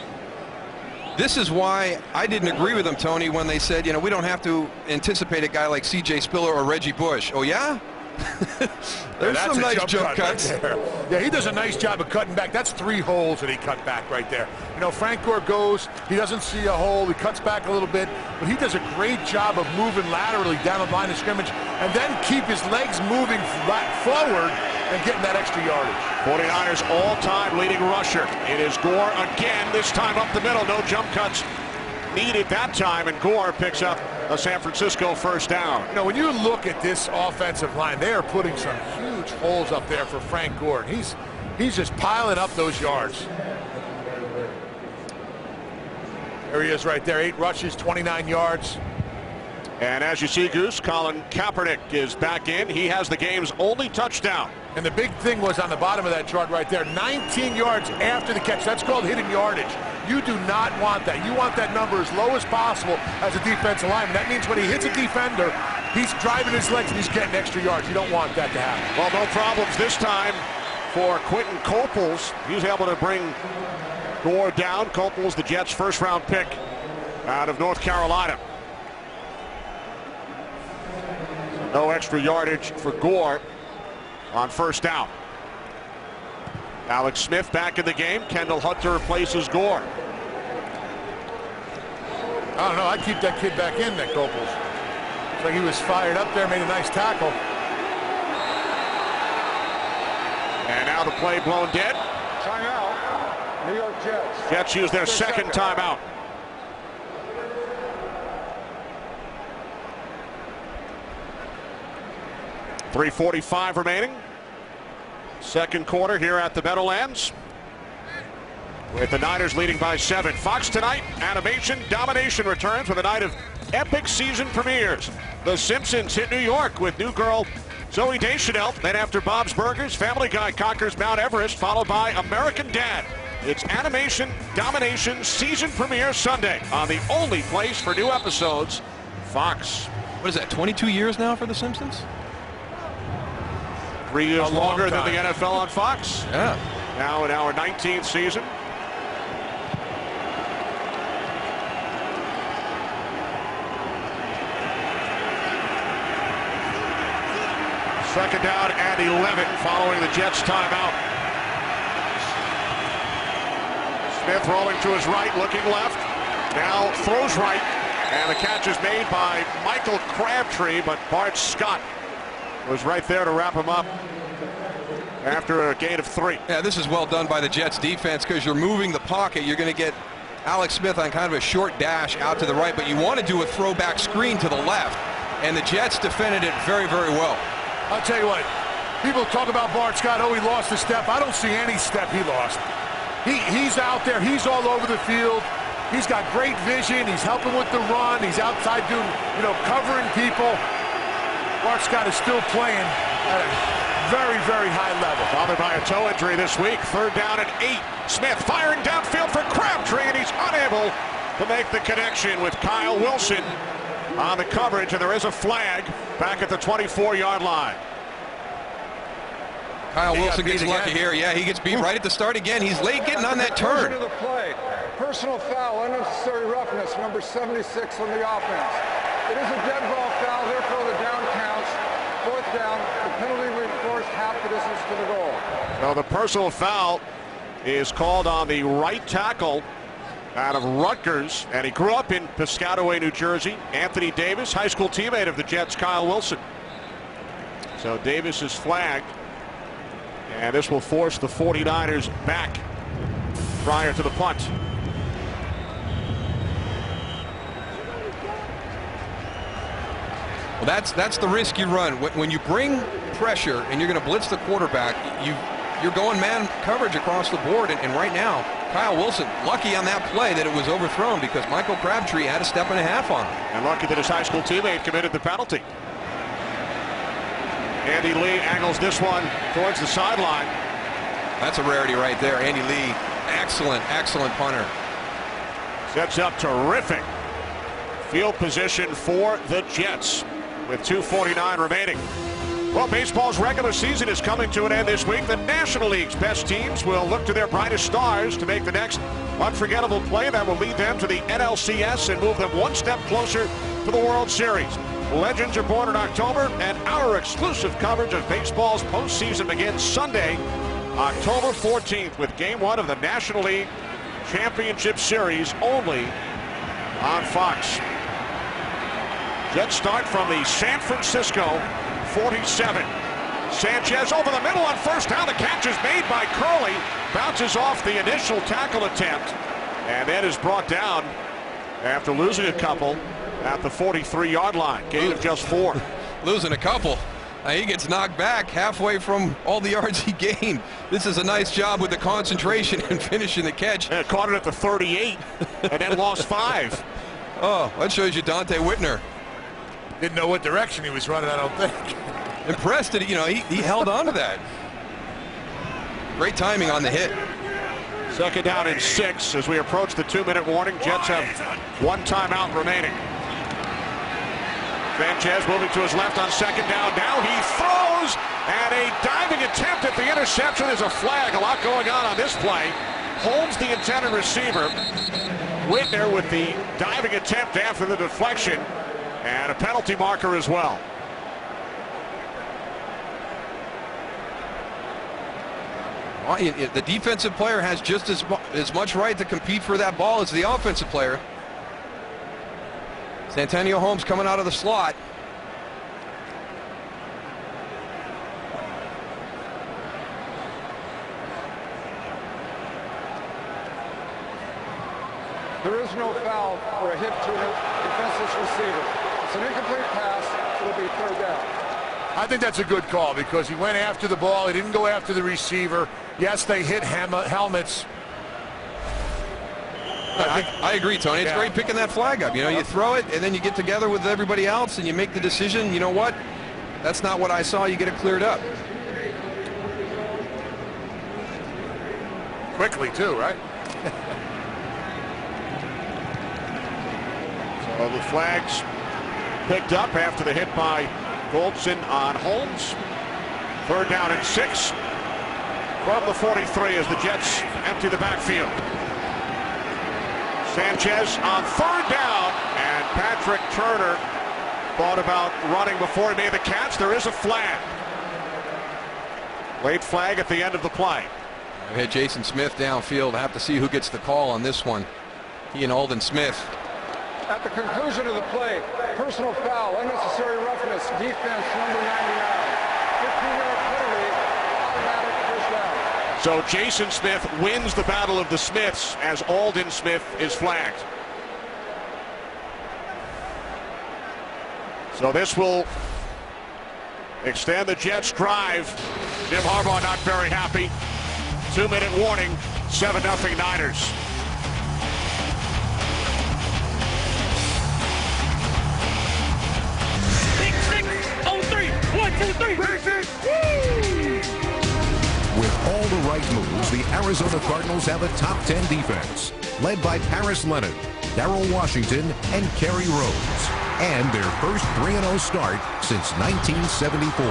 This is why I didn't agree with them, Tony, when they said, you know, we don't have to anticipate a guy like C.J. Spiller or Reggie Bush. Oh, yeah? There's some nice jump cuts. Right there. Yeah, he does a nice job of cutting back. That's 3 holes that he cut back right there. You know, Frank Gore goes, he doesn't see a hole, he cuts back a little bit, but he does a great job of moving laterally down the line of scrimmage and then keep his legs moving forward and getting that extra yardage. 49ers all-time leading rusher. It is Gore again, this time up the middle. No jump cuts needed that time, and Gore picks up a San Francisco first down. You know, when you look at this offensive line, they are putting some huge holes up there for Frank Gore. He's just piling up those yards. There he is right there, 8 rushes, 29 yards. And as you see, Goose, Colin Kaepernick is back in. He has the game's only touchdown. And the big thing was on the bottom of that chart right there, 19 yards after the catch. That's called hidden yardage. You do not want that. You want that number as low as possible as a defensive lineman. That means when he hits a defender, he's driving his legs and he's getting extra yards. You don't want that to happen. Well, no problems this time for Quentin Coples. He's able to bring Gore down. Coples, the Jets' first-round pick out of North Carolina. No extra yardage for Gore on first down. Alex Smith back in the game. Kendall Hunter replaces Gore. I don't know. I'd keep that kid back in, Nick Opals. Looks like he was fired up there, made a nice tackle. And now the play blown dead. Timeout. New York Jets. Jets use their second timeout. .345 remaining. Second quarter here at the Meadowlands, with the Niners leading by 7. Fox tonight, animation domination returns with a night of epic season premieres. The Simpsons hit New York with new girl Zooey Deschanel. Then after Bob's Burgers, Family Guy conquers Mount Everest, followed by American Dad. It's animation domination season premiere Sunday on the only place for new episodes, Fox. What is that, 22 years now for The Simpsons? 3 years longer than the NFL on Fox. Yeah. Now in our 19th season. Second down and 11 following the Jets timeout. Smith rolling to his right, looking left. Now throws right. And the catch is made by Michael Crabtree, but Bart Scott was right there to wrap him up after a gain of 3. Yeah, this is well done by the Jets defense because you're moving the pocket. You're going to get Alex Smith on kind of a short dash out to the right, but you want to do a throwback screen to the left. And the Jets defended it very, very well. I'll tell you what, people talk about Bart Scott, oh, he lost a step. I don't see any step he lost. He's out there, he's all over the field. He's got great vision, he's helping with the run, he's outside doing, covering people. Bart Scott is still playing at a very, very high level. Bothered by a toe injury this week. Third down and 8. Smith firing downfield for Crabtree, and he's unable to make the connection with Kyle Wilson on the coverage, and there is a flag back at the 24-yard line. Kyle Wilson gets lucky here. Yeah, he gets beat right at the start again. He's late getting on that turn. The play. Personal foul, unnecessary roughness, number 76 on the offense. It is a dead ball foul, therefore the down counts. Fourth down, the penalty reinforced half the distance to the goal. Well, the personal foul is called on the right tackle out of Rutgers, and he grew up in Piscataway, New Jersey. Anthony Davis, high school teammate of the Jets, Kyle Wilson. So Davis is flagged, and this will force the 49ers back prior to the punt. Well, that's the risk you run. When you bring pressure and you're going to blitz the quarterback, you're going man coverage across the board, and right now, Kyle Wilson lucky on that play that it was overthrown because Michael Crabtree had a step and a half on him. And lucky that his high school teammate committed the penalty. Andy Lee angles this one towards the sideline. That's a rarity right there. Andy Lee, excellent punter. Sets up terrific field position for the Jets with 2:49 remaining. Well, baseball's regular season is coming to an end this week. The National League's best teams will look to their brightest stars to make the next unforgettable play that will lead them to the NLCS and move them one step closer to the World Series. Legends are born in October, and our exclusive coverage of baseball's postseason begins Sunday, October 14th, with Game 1 of the National League Championship Series only on Fox. Jets start from the San Francisco 47. Sanchez over the middle on first down. The catch is made by Curley. Bounces off the initial tackle attempt, and then is brought down after losing a couple at the 43-yard line. Gain of just 4. Losing a couple. He gets knocked back halfway from all the yards he gained. This is a nice job with the concentration and finishing the catch. Yeah, caught it at the 38 and then lost 5. Oh, that shows you Dante Whitner. Didn't know what direction he was running, I don't think. Impressed that, he held on to that. Great timing on the hit. Second down and 6 as we approach the 2-minute warning. Jets have one timeout remaining. Sanchez moving to his left on second down. Now he throws, and a diving attempt at the interception. There's a flag. A lot going on this play. Holds the intended receiver. Whitner with the diving attempt after the deflection, and a penalty marker as well. The defensive player has just as much right to compete for that ball as the offensive player. Santonio Holmes coming out of the slot. There is no foul or a hit to a defenseless receiver. It's an incomplete pass. It'll be third down. I think that's a good call because he went after the ball. He didn't go after the receiver. Yes, they hit helmets. I agree, Tony. It's great picking that flag up. You know, you throw it, and then you get together with everybody else, and you make the decision. You know what? That's not what I saw. You get it cleared up. Quickly, too, right? So the flag's picked up after the hit by Goldson on Holmes. Third down and 6 from the 43 as the Jets empty the backfield. Sanchez on third down, and Patrick Turner thought about running before he made the catch. There is a flag. Late flag at the end of the play. We had Jason Smith downfield. I have to see who gets the call on this one. He and Alden Smith. At the conclusion of the play, personal foul, unnecessary roughness, defense number 99. 15-yard penalty, automatic first down. So Jason Smith wins the battle of the Smiths as Alden Smith is flagged. So this will extend the Jets' drive. Jim Harbaugh not very happy. 2-minute warning, 7-0 Niners. With all the right moves, the Arizona Cardinals have a top 10 defense, led by Paris Leonard, Darrell Washington, and Kerry Rhodes, and their first 3-0 start since 1974.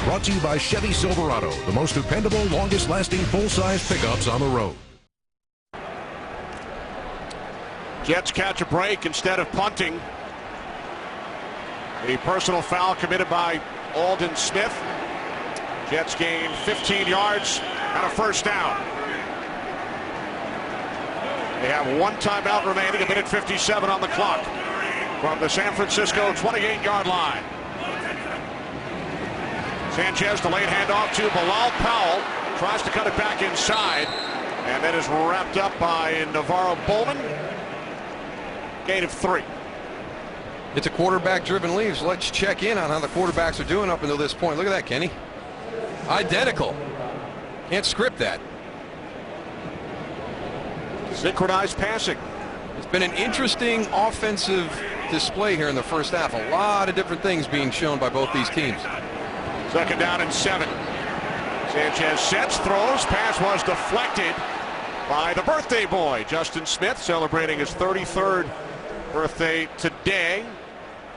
Brought to you by Chevy Silverado, the most dependable, longest-lasting full-size pickups on the road. Jets catch a break instead of punting. The personal foul committed by Alden Smith. Jets gain 15 yards and a first down. They have one timeout remaining, 1:57 on the clock from the San Francisco 28-yard line. Sanchez, the late handoff to Bilal Powell, tries to cut it back inside, and then is wrapped up by Navarro Bowman. Gain of 3. It's a quarterback-driven lead, so let's check in on how the quarterbacks are doing up until this point. Look at that, Kenny. Identical. Can't script that. Synchronized passing. It's been an interesting offensive display here in the first half. A lot of different things being shown by both these teams. Second down and 7. Sanchez sets, throws. Pass was deflected by the birthday boy, Justin Smith, celebrating his 33rd birthday today.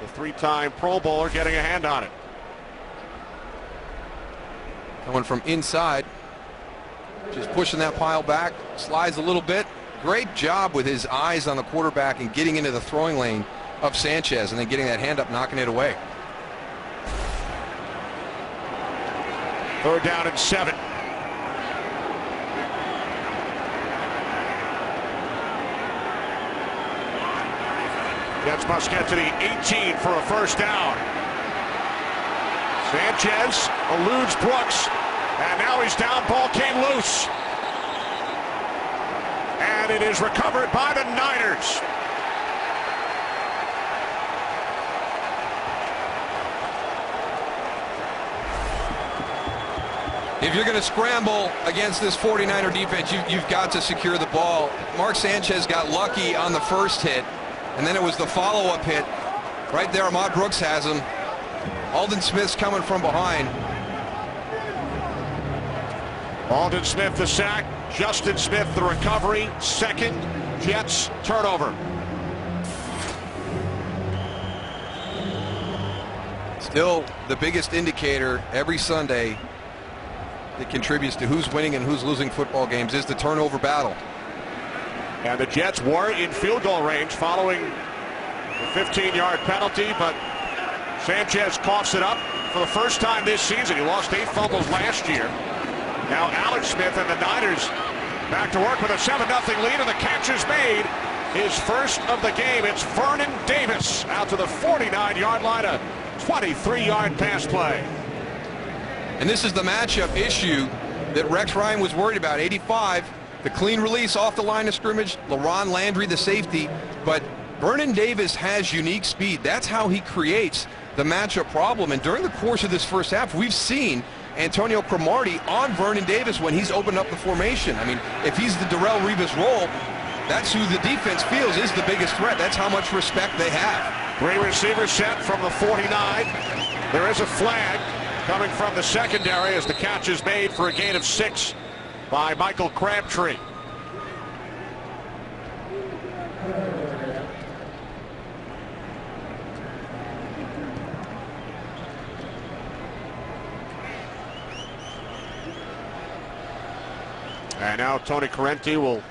The 3-time Pro Bowler getting a hand on it. Coming from inside, just pushing that pile back, slides a little bit. Great job with his eyes on the quarterback and getting into the throwing lane of Sanchez and then getting that hand up, knocking it away. Third down and 7. Jets must get to the 18 for a first down. Sanchez eludes Brooks, and now he's down. Ball came loose. And it is recovered by the Niners. If you're going to scramble against this 49er defense, you've got to secure the ball. Mark Sanchez got lucky on the first hit, and then it was the follow-up hit. Right there, Ahmad Brooks has him. Alden Smith's coming from behind. Alden Smith the sack. Justin Smith the recovery. Second Jets turnover. Still the biggest indicator every Sunday that contributes to who's winning and who's losing football games is the turnover battle. And the Jets were in field goal range following the 15-yard penalty, but Sanchez coughs it up for the first time this season. He lost 8 fumbles last year. Now Alex Smith and the Niners back to work with a 7-0 lead, and the catch is made. His first of the game. It's Vernon Davis out to the 49-yard line, a 23-yard pass play. And this is the matchup issue that Rex Ryan was worried about. 85, the clean release off the line of scrimmage, LaRon Landry, the safety, but Vernon Davis has unique speed. That's how he creates the matchup problem. And during the course of this first half, we've seen Antonio Cromartie on Vernon Davis when he's opened up the formation. I mean, if he's the Darrelle Revis role, that's who the defense feels is the biggest threat. That's how much respect they have. 3 receivers set from the 49. There is a flag coming from the secondary as the catch is made for a gain of 6 by Michael Crabtree. And now Tony Correnti will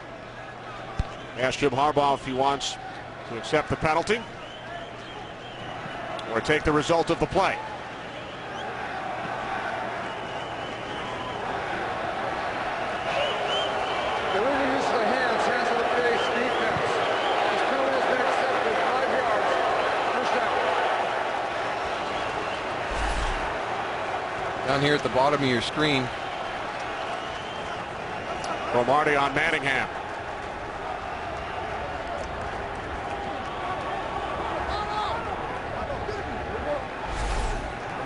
ask Jim Harbaugh if he wants to accept the penalty or take the result of the play. Illegal use of the hands of the face defense. This penalty has been accepted. 5 yards. First down. Down here at the bottom of your screen. Cromartie on Manningham.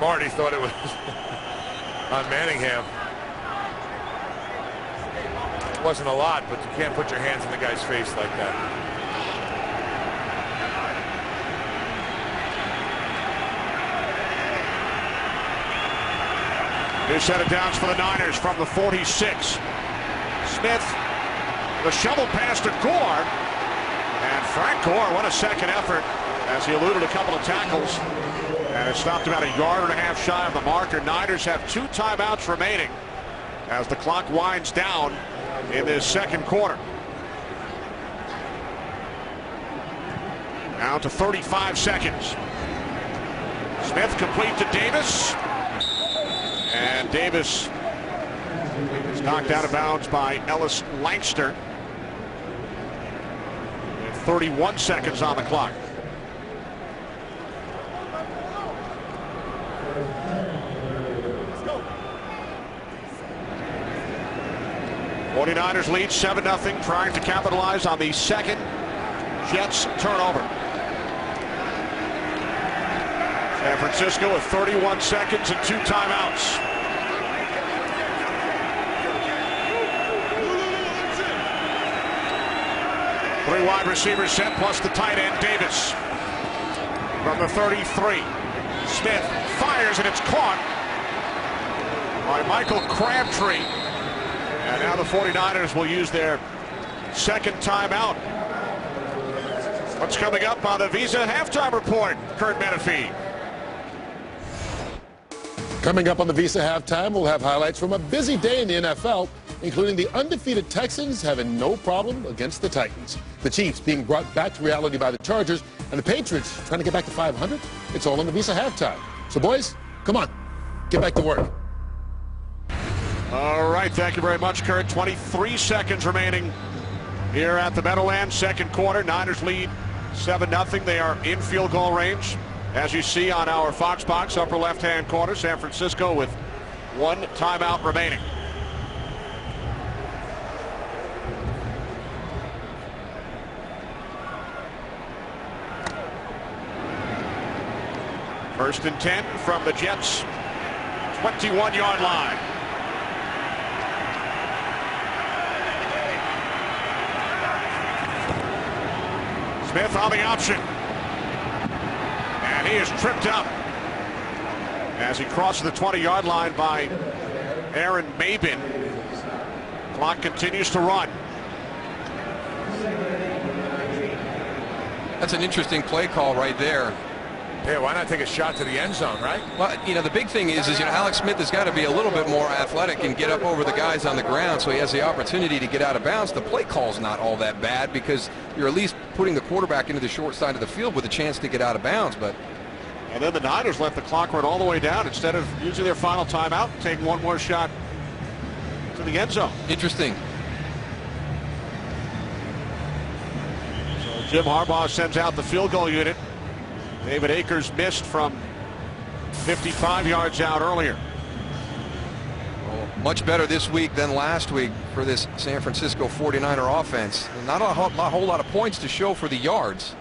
Marty thought it was on Manningham. It wasn't a lot, but you can't put your hands in the guy's face like that. New set of downs for the Niners from the 46. Smith, the shovel pass to Gore. And Frank Gore, what a second effort as he eluded a couple of tackles. And it stopped about 1.5 yards shy of the marker. Niners have 2 timeouts remaining as the clock winds down in this second quarter. Down to 35 seconds. Smith complete to Davis. And Davis is knocked out of bounds by Ellis Lankster. With 31 seconds on the clock. 49ers lead 7-0, trying to capitalize on the second Jets turnover. San Francisco with 31 seconds and 2 timeouts. Three wide receivers set plus the tight end Davis. From the 33, Smith fires and it's caught by Michael Crabtree. And now the 49ers will use their second timeout. What's coming up on the Visa halftime report, Kurt Menefee? Coming up on the Visa halftime, we'll have highlights from a busy day in the NFL, including the undefeated Texans having no problem against the Titans, the Chiefs being brought back to reality by the Chargers, and the Patriots trying to get back to 500. It's all on the Visa halftime. So, boys, come on, get back to work. All right, thank you very much, Kurt. 23 seconds remaining here at the Meadowlands, second quarter. Niners lead 7-0. They are in field goal range. As you see on our Fox box, upper left-hand corner, San Francisco with 1 timeout remaining. First and 10 from the Jets' 21-yard line. Smith on the option. And he is tripped up as he crosses the 20-yard line by Aaron Mabin. Clock continues to run. That's an interesting play call right there. Yeah, why not take a shot to the end zone, right? Well, you know, the big thing is Alex Smith has got to be a little bit more athletic and get up over the guys on the ground so he has the opportunity to get out of bounds. The play call's not all that bad because you're at least putting the quarterback into the short side of the field with a chance to get out of bounds. But and then the Niners let the clock run all the way down instead of using their final timeout, taking one more shot to the end zone. Interesting. So Jim Harbaugh sends out the field goal unit. David Akers missed from 55 yards out earlier. Much better this week than last week for this San Francisco 49er offense. Not a whole lot of points to show for the yards.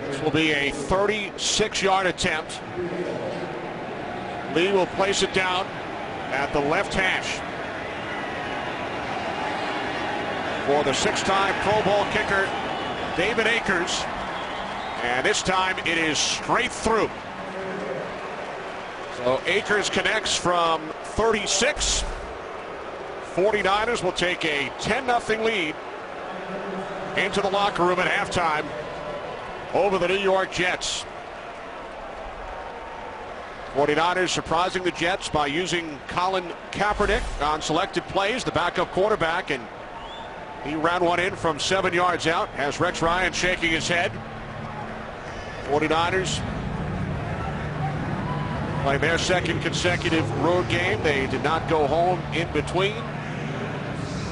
This will be a 36-yard attempt. Lee will place it down at the left hash. For the 6-time Pro Bowl kicker, David Akers. And this time it is straight through. So Akers connects from 36. 49ers will take a 10-0 lead into the locker room at halftime over the New York Jets. 49ers surprising the Jets by using Colin Kaepernick on selected plays, the backup quarterback, and he ran one in from 7 yards out. Has Rex Ryan shaking his head. 49ers playing their second consecutive road game. They did not go home in between.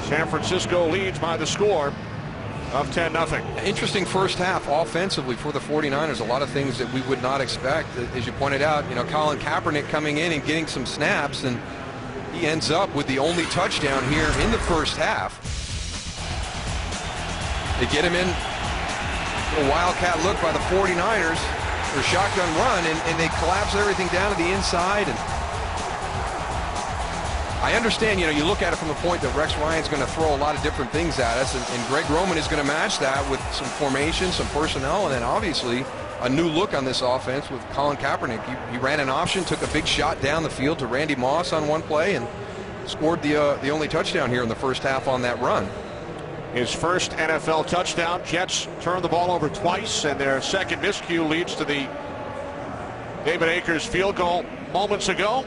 San Francisco leads by the score of 10-0. Interesting first half offensively for the 49ers. A lot of things that we would not expect. As you pointed out, you know, Colin Kaepernick coming in and getting some snaps, and he ends up with the only touchdown here in the first half. They get him in a wildcat look by the 49ers for a shotgun run, and they collapse everything down to the inside. And I understand, you know, you look at it from the point that Rex Ryan's going to throw a lot of different things at us, and Greg Roman is going to match that with some formation, some personnel, and then obviously a new look on this offense with Colin Kaepernick. He ran an option, took a big shot down the field to Randy Moss on one play, and scored the only touchdown here in the first half on that run. His first NFL touchdown. Jets turned the ball over twice, and their second miscue leads to the David Akers field goal moments ago.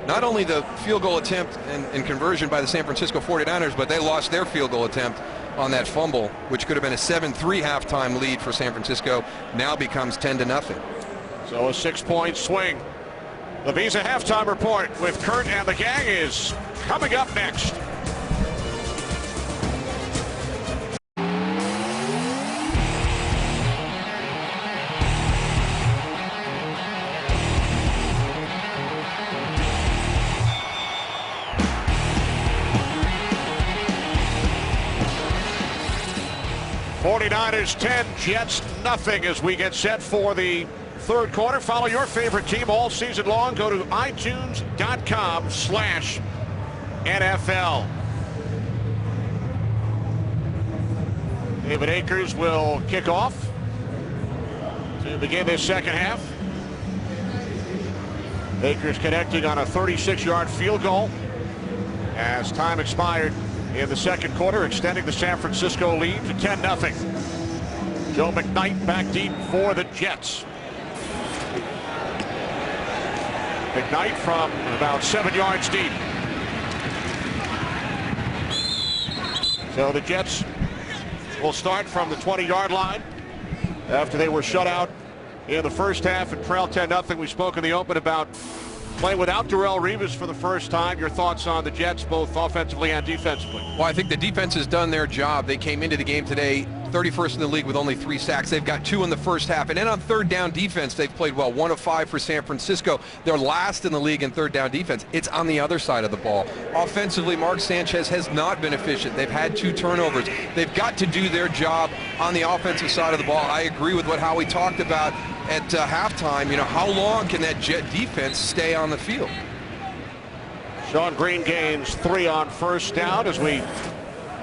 Not only the field goal attempt and conversion by the San Francisco 49ers, but they lost their field goal attempt on that fumble, which could have been a 7-3 halftime lead for San Francisco. Now becomes 10-0. So a 6-point swing. The Visa halftime report with Kurt and the gang is coming up next. '49ers 10, Jets nothing as we get set for the third quarter. Follow your favorite team all season long. Go to itunes.com/NFL. David Akers will kick off to begin this second half. Akers connecting on a 36-yard field goal as time expired in the second quarter, extending the San Francisco lead to 10-0. Joe McKnight back deep for the Jets. McKnight from about 7 yards deep. So the Jets will start from the 20-yard line after they were shut out in the first half and trailed 10-0. We spoke in the open about playing without Darrelle Revis for the first time. Your thoughts on the Jets, both offensively and defensively? Well, I think the defense has done their job. They came into the game today 31st in the league with only 3 sacks. They've got 2 in the first half. And then on third down defense, they've played well. 1 of 5 for San Francisco. They're last in the league in third down defense. It's on the other side of the ball. Offensively, Mark Sanchez has not been efficient. They've had 2 turnovers. They've got to do their job on the offensive side of the ball. I agree with what Howie talked about at halftime. You know, how long can that Jet defense stay on the field? Sean Green gains 3 on first down as we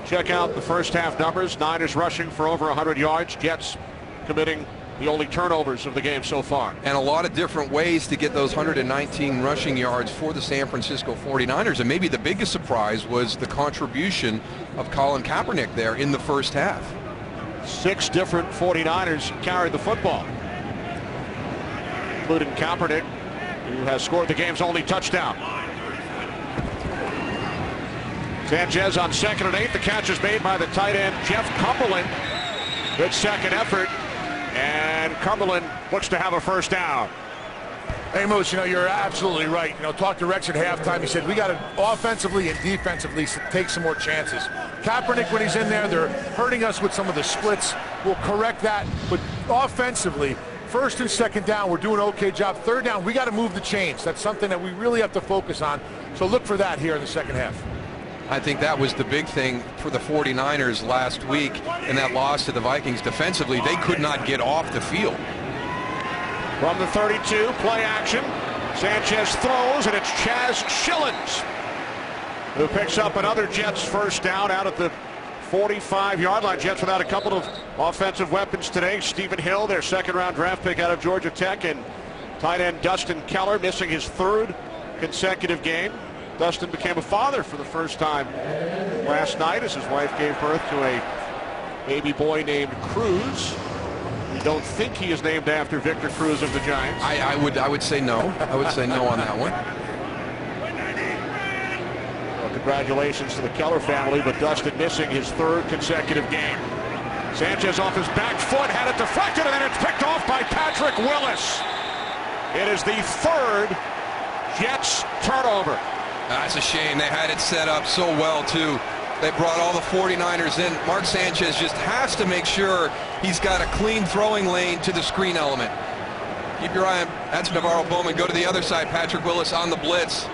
check out the first half numbers. Niners rushing for over 100 yards. Jets committing the only turnovers of the game so far. And a lot of different ways to get those 119 rushing yards for the San Francisco 49ers. And maybe the biggest surprise was the contribution of Colin Kaepernick there in the first half. 6 different 49ers carried the football, including Kaepernick, who has scored the game's only touchdown. Sanchez on 2nd and 8. The catch is made by the tight end, Jeff Cumberland. Good second effort, and Cumberland looks to have a first down. Hey, Moose, you're absolutely right. Talk to Rex at halftime. He said, we got to offensively and defensively take some more chances. Kaepernick, when he's in there, they're hurting us with some of the splits. We'll correct that. But offensively, first and second down, we're doing an okay job. Third down, we got to move the chains. That's something that we really have to focus on. So look for that here in the second half. I think that was the big thing for the 49ers last week in that loss to the Vikings. Defensively, they could not get off the field. From the 32, play action. Sanchez throws, and it's Chaz Schillens who picks up another Jets first down out at the 45-yard line. Jets without a couple of offensive weapons today. Stephen Hill, their second-round draft pick out of Georgia Tech, and tight end Dustin Keller missing his third consecutive game. Dustin became a father for the first time last night as his wife gave birth to a baby boy named Cruz. You don't think he is named after Victor Cruz of the Giants? I would say no. I would say no on that one. Well, congratulations to the Keller family, but Dustin missing his third consecutive game. Sanchez off his back foot, had it deflected, and then it's picked off by Patrick Willis. It is the third Jets turnover. That's a shame. They had it set up so well, too. They brought all the 49ers in. Mark Sanchez just has to make sure he's got a clean throwing lane to the screen element. Keep your eye on, that's Navarro Bowman. Go to the other side. Patrick Willis on the blitz.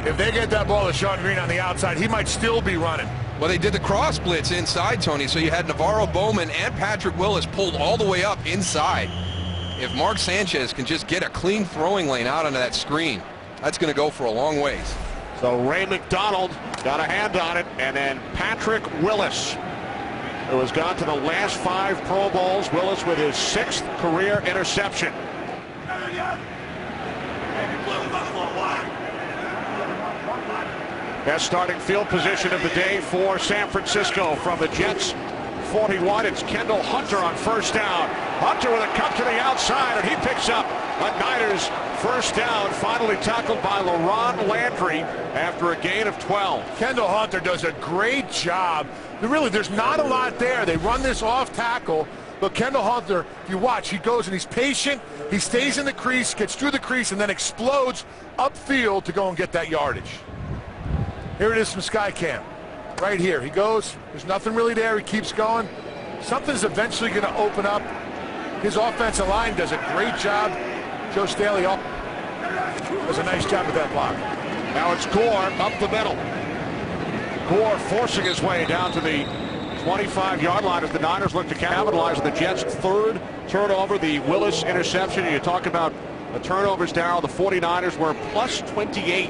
If they get that ball to Sean Green on the outside, he might still be running. Well, they did the cross blitz inside, Tony, so you had Navarro Bowman and Patrick Willis pulled all the way up inside. If Mark Sanchez can just get a clean throwing lane out onto that screen, that's going to go for a long ways. So Ray McDonald got a hand on it, and then Patrick Willis, who has gone to the last 5 Pro Bowls. Willis with his 6th career interception. Best starting field position of the day for San Francisco from the Jets 41. It's Kendall Hunter on first down. Hunter with a cut to the outside, and he picks up a Niners first down, finally tackled by LaRon Landry after a gain of 12. Kendall Hunter does a great job. There's not a lot there. They run this off tackle, but Kendall Hunter, if you watch, he goes and he's patient. He stays in the crease, gets through the crease, and then explodes upfield to go and get that yardage. Here it is from Skycam. Right here. He goes. There's nothing really there. He keeps going. Something's eventually going to open up. His offensive line does a great job. Joe Staley does a nice job with that block. Now it's Gore up the middle. Gore forcing his way down to the 25-yard line as the Niners look to capitalize on the Jets' third turnover, the Willis interception. You talk about the turnovers, Darryl. The 49ers were plus 28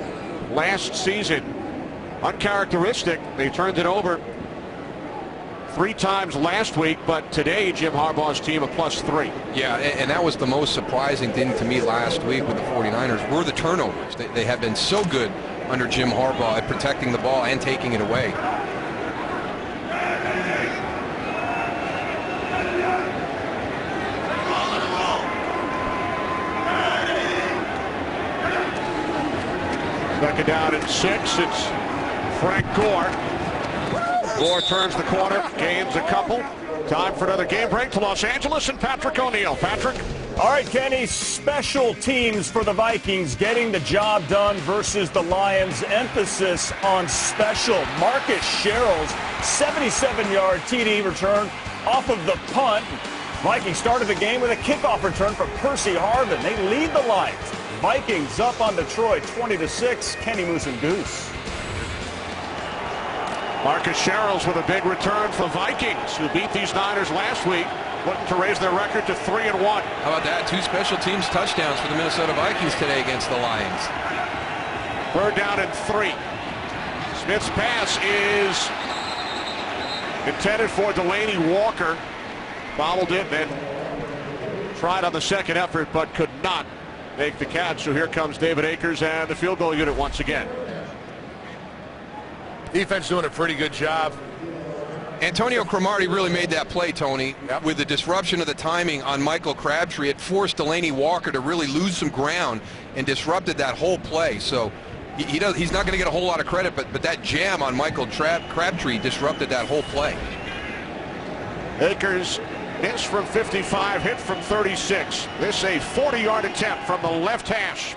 last season. Uncharacteristic. They turned it over 3 times last week, but today Jim Harbaugh's team a plus 3. Yeah, and that was the most surprising thing to me last week with the 49ers were the turnovers. They have been so good under Jim Harbaugh at protecting the ball and taking it away. Second down and 6. It's Frank Gore. Gore turns the corner, gains a couple. Time for another game break to Los Angeles and Patrick O'Neill. Patrick? All right, Kenny, special teams for the Vikings getting the job done versus the Lions. Emphasis on special. Marcus Sherrill's 77-yard TD return off of the punt. Vikings started the game with a kickoff return from Percy Harvin. They lead the Lions. Vikings up on Detroit 20-6. Kenny Moose and Goose. Marcus Sherrill's with a big return for Vikings, who beat these Niners last week, looking to raise their record to 3-1. How about that? 2 special teams touchdowns for the Minnesota Vikings today against the Lions. 3rd down and 3. Smith's pass is intended for Delaney Walker. Bobbled it, then tried on the second effort, but could not make the catch. So here comes David Akers and the field goal unit once again. Defense doing a pretty good job. Antonio Cromartie really made that play, Tony. Yep. With the disruption of the timing on Michael Crabtree, it forced Delaney Walker to really lose some ground and disrupted that whole play. So he's not going to get a whole lot of credit, but that jam on Michael Crabtree disrupted that whole play. Akers Missed from 55, hit from 36. This a 40-yard attempt from the left hash.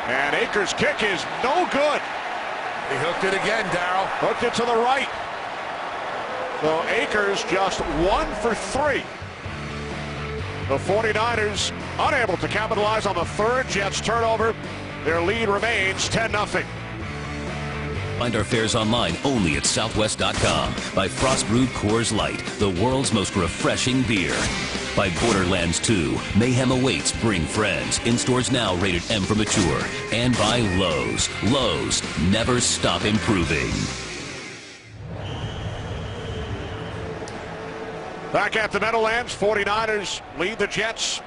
And Akers' kick is no good. He hooked it again, Darryl. Hooked it to the right. So Akers just 1 for 3. The 49ers unable to capitalize on the third Jets turnover. Their lead remains 10-0. Find our fares online only at Southwest.com. By Frost Brewed Coors Light, the world's most refreshing beer. By Borderlands 2, mayhem awaits, bring friends. In stores now rated M for mature. And by Lowe's. Lowe's, never stop improving. Back at the Meadowlands, 49ers lead the Jets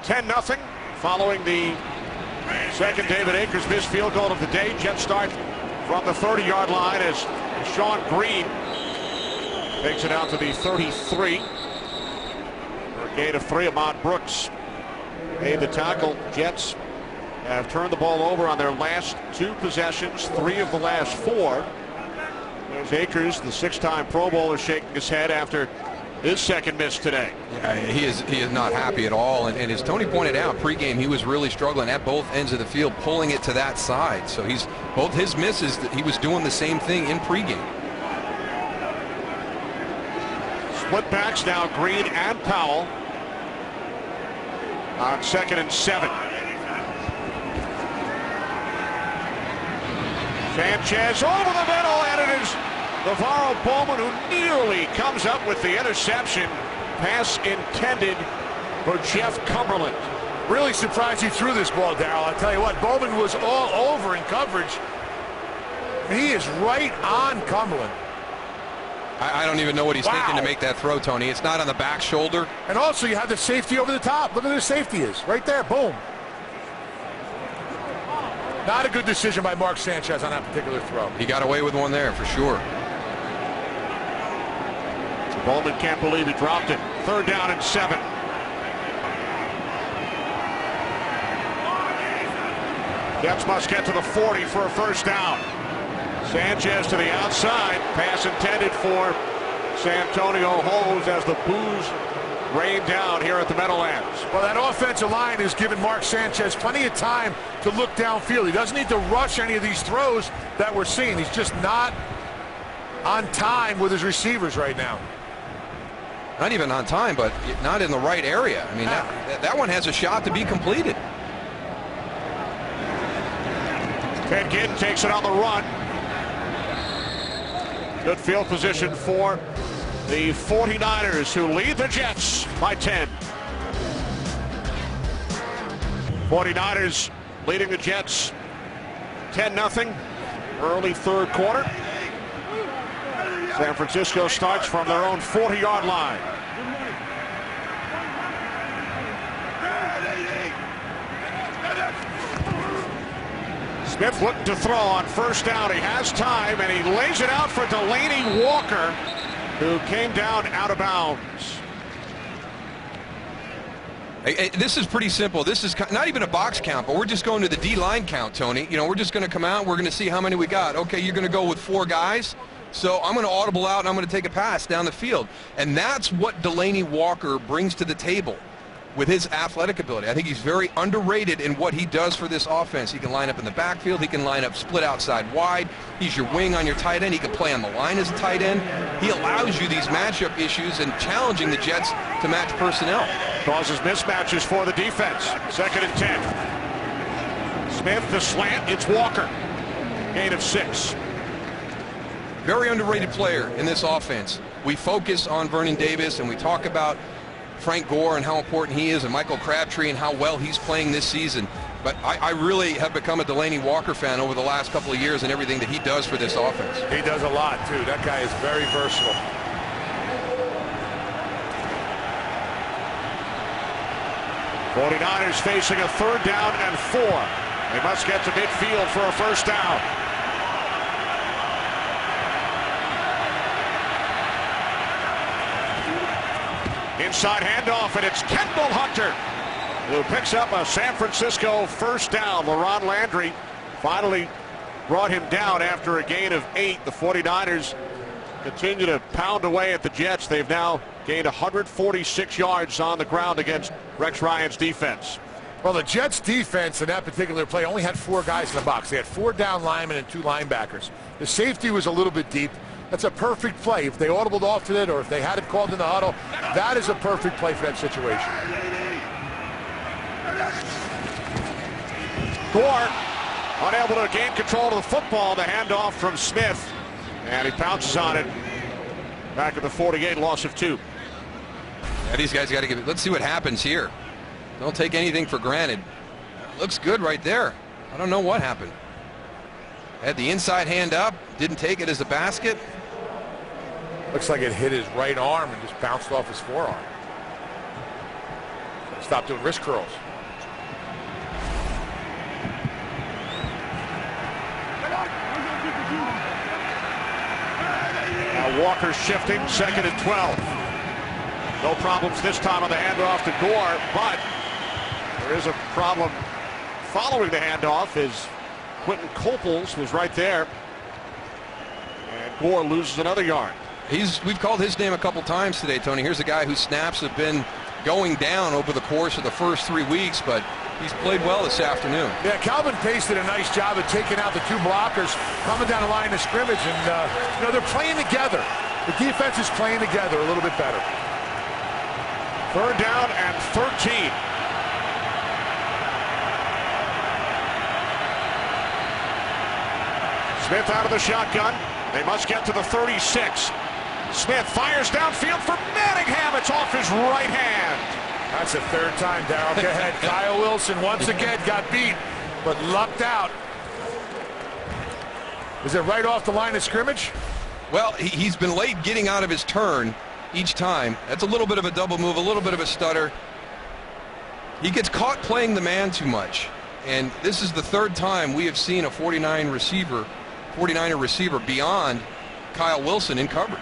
10-0 following the second David Akers missed field goal of the day. Jets start from the 30-yard line as Sean Green takes it out to the 33. For a gain of 3, Ahmad Brooks made the tackle. Jets have turned the ball over on their last 2 possessions, 3 of the last 4. There's Akers, the 6-time Pro Bowler, shaking his head after his second miss today. Yeah, he is not happy at all. And as Tony pointed out, pregame he was really struggling at both ends of the field, pulling it to that side. So he's both his misses, he was doing the same thing in pregame. Split backs now, Green and Powell on 2nd and 7. Sanchez over the middle, and it is Navarro Bowman who nearly comes up with the interception. Pass intended for Jeff Cumberland. Really surprised he threw this ball, Darryl. I'll tell you what, Bowman was all over in coverage. He is right on Cumberland. I don't even know what he's thinking to make that throw, Tony. It's not on the back shoulder. And also you have the safety over the top. Look at where the safety is. Right there, boom. Not a good decision by Mark Sanchez on that particular throw. He got away with one there for sure. Bowman can't believe he dropped it. 3rd down and 7. Jets must get to the 40 for a first down. Sanchez to the outside. Pass intended for Santonio Holmes as the boos rain down here at the Meadowlands. Well, that offensive line has given Mark Sanchez plenty of time to look downfield. He doesn't need to rush any of these throws that we're seeing. He's just not on time with his receivers right now. Not even on time, but not in the right area. I mean, that one has a shot to be completed. Ted Ginn takes it on the run. Good field position for the 49ers, who lead the Jets by 10. 49ers leading the Jets 10-0. Early 3rd quarter. San Francisco starts from their own 40-yard line. Smith looking to throw on first down. He has time, and he lays it out for Delaney Walker, who came down out of bounds. Hey, this is pretty simple. This is not even a box count, but we're just going to the D-line count, Tony. You know, we're just going to come out. We're going to see how many we got. Okay, you're going to go with 4 guys. So I'm going to audible out, and I'm going to take a pass down the field. And that's what Delaney Walker brings to the table with his athletic ability. I think he's very underrated in what he does for this offense. He can line up in the backfield. He can line up split outside wide. He's your wing on your tight end. He can play on the line as a tight end. He allows you these matchup issues and challenging the Jets to match personnel. Causes mismatches for the defense. 2nd and 10. Smith the slant. It's Walker. Gain of 6. Very underrated player in this offense. We focus on Vernon Davis and we talk about Frank Gore and how important he is, and Michael Crabtree and how well he's playing this season. But I really have become a Delaney Walker fan over the last couple of years and everything that he does for this offense. He does a lot, too. That guy is very versatile. '49ers facing a 3rd down and 4. They must get to midfield for a first down. Inside handoff, and it's Kendall Hunter who picks up a San Francisco first down. LaRon Landry finally brought him down after a gain of 8. The 49ers continue to pound away at the Jets. They've now gained 146 yards on the ground against Rex Ryan's defense. Well, the Jets defense in that particular play only had 4 guys in the box. They had 4 down linemen and 2 linebackers. The safety was a little bit deep. That's a perfect play. If they audibled off to it or if they had it called in the huddle, that is a perfect play for that situation. Gore unable to gain control of the football. The handoff from Smith, and he pounces on it. Back at the 48, loss of 2. Yeah, these guys got to give it. Let's see what happens here. Don't take anything for granted. Looks good right there. I don't know what happened. Had the inside hand up, didn't take it as a basket. Looks like it hit his right arm and just bounced off his forearm. Stop doing wrist curls. Now Walker shifting, 2nd and 12. No problems this time on the handoff to Gore, but there is a problem following the handoff as Quentin Coples was right there. And Gore loses another yard. We've called his name a couple times today, Tony. Here's a guy whose snaps have been going down over the course of the first 3 weeks, but he's played well this afternoon. Yeah, Calvin Pace did a nice job of taking out the 2 blockers, coming down the line of scrimmage, and they're playing together. The defense is playing together a little bit better. 3rd down and 13. Smith out of the shotgun. They must get to the 36. Smith fires downfield for Manningham. It's off his right hand. That's the 3rd time, Darryl. Go ahead. Kyle Wilson once again got beat, but lucked out. Is it right off the line of scrimmage? Well, he's been late getting out of his turn each time. That's a little bit of a double move, a little bit of a stutter. He gets caught playing the man too much. And this is the 3rd time we have seen a 49er receiver beyond Kyle Wilson in coverage.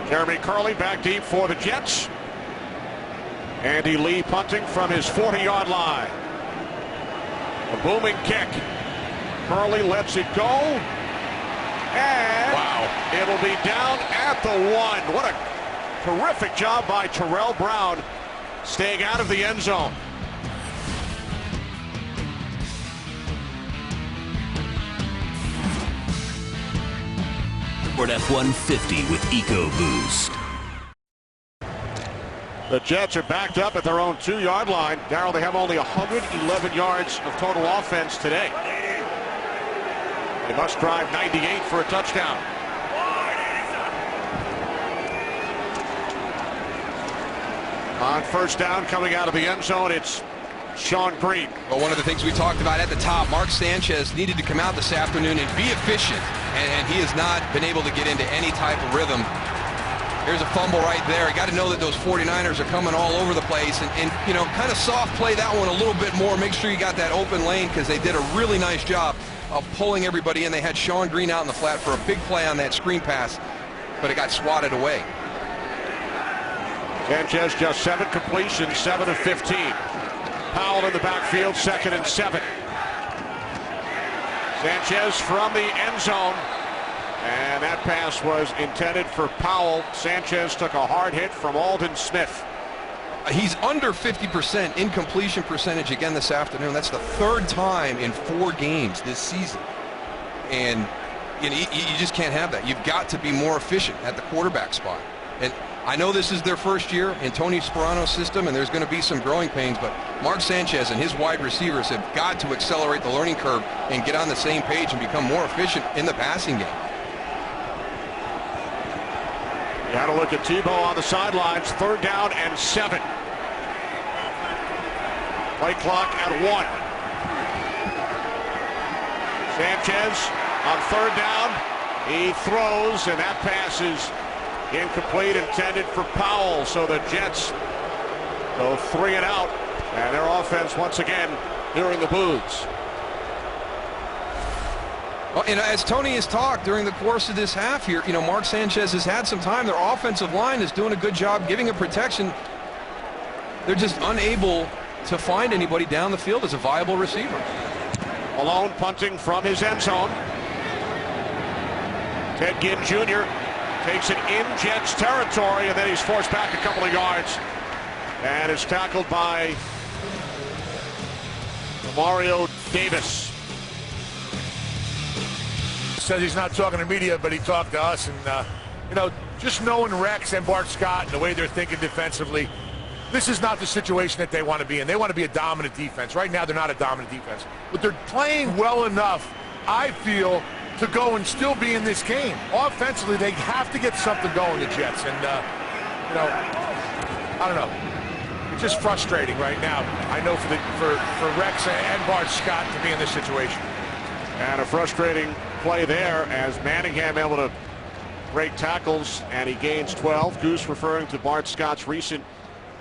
Jeremy Curley back deep for the Jets. Andy Lee punting from his 40-yard line. A booming kick. Curley lets it go. And wow, it'll be down at the 1. What a terrific job by Terrell Brown staying out of the end zone. Ford F-150 with EcoBoost. The Jets are backed up at their own 2-yard line. Darryl, they have only 111 yards of total offense today. They must drive 98 for a touchdown. On 1st down, coming out of the end zone, it's Sean Green. Well, one of the things we talked about at the top, Mark Sanchez needed to come out this afternoon and be efficient, and he has not been able to get into any type of rhythm. Here's a fumble right there. You got to know that those 49ers are coming all over the place, and you know, kind of soft play that one a little bit more. Make sure you got that open lane, because they did a really nice job of pulling everybody in. They had Sean Green out in the flat for a big play on that screen pass, but it got swatted away. Sanchez just 7 completions, 7 of 15. Powell in the backfield, 2nd and 7. Sanchez from the end zone, and that pass was intended for Powell. Sanchez took a hard hit from Aldon Smith. He's under 50% incompletion percentage again this afternoon. That's the 3rd time in 4 games this season, and you know, you just can't have that. You've got to be more efficient at the quarterback spot. And I know this is their first year in Tony Sperano's system, and there's going to be some growing pains, but Mark Sanchez and his wide receivers have got to accelerate the learning curve and get on the same page and become more efficient in the passing game. You had a look at Tebow on the sidelines. 3rd down and 7. Play clock at 1. Sanchez on 3rd down. He throws, and that pass is incomplete, intended for Powell. So the Jets go 3 and out, and their offense once again here in the booths. Well, and as Tony has talked during the course of this half here, you know, Mark Sanchez has had some time. Their offensive line is doing a good job giving a protection. They're just unable to find anybody down the field as a viable receiver. Malone punting from his end zone. Ted Ginn Jr. takes it in Jets territory, and then he's forced back a couple of yards. And is tackled by Mario Davis. Says he's not talking to media, but he talked to us. And, you know, just knowing Rex and Bart Scott and the way they're thinking defensively, this is not the situation that they want to be in. They want to be a dominant defense. Right now, they're not a dominant defense. But they're playing well enough, I feel, to go and still be in this game. Offensively, they have to get something going, the Jets. And, you know, I don't know. It's just frustrating right now, I know, for Rex and Bart Scott to be in this situation. And a frustrating play there as Manningham able to break tackles, and he gains 12. Goose referring to Bart Scott's recent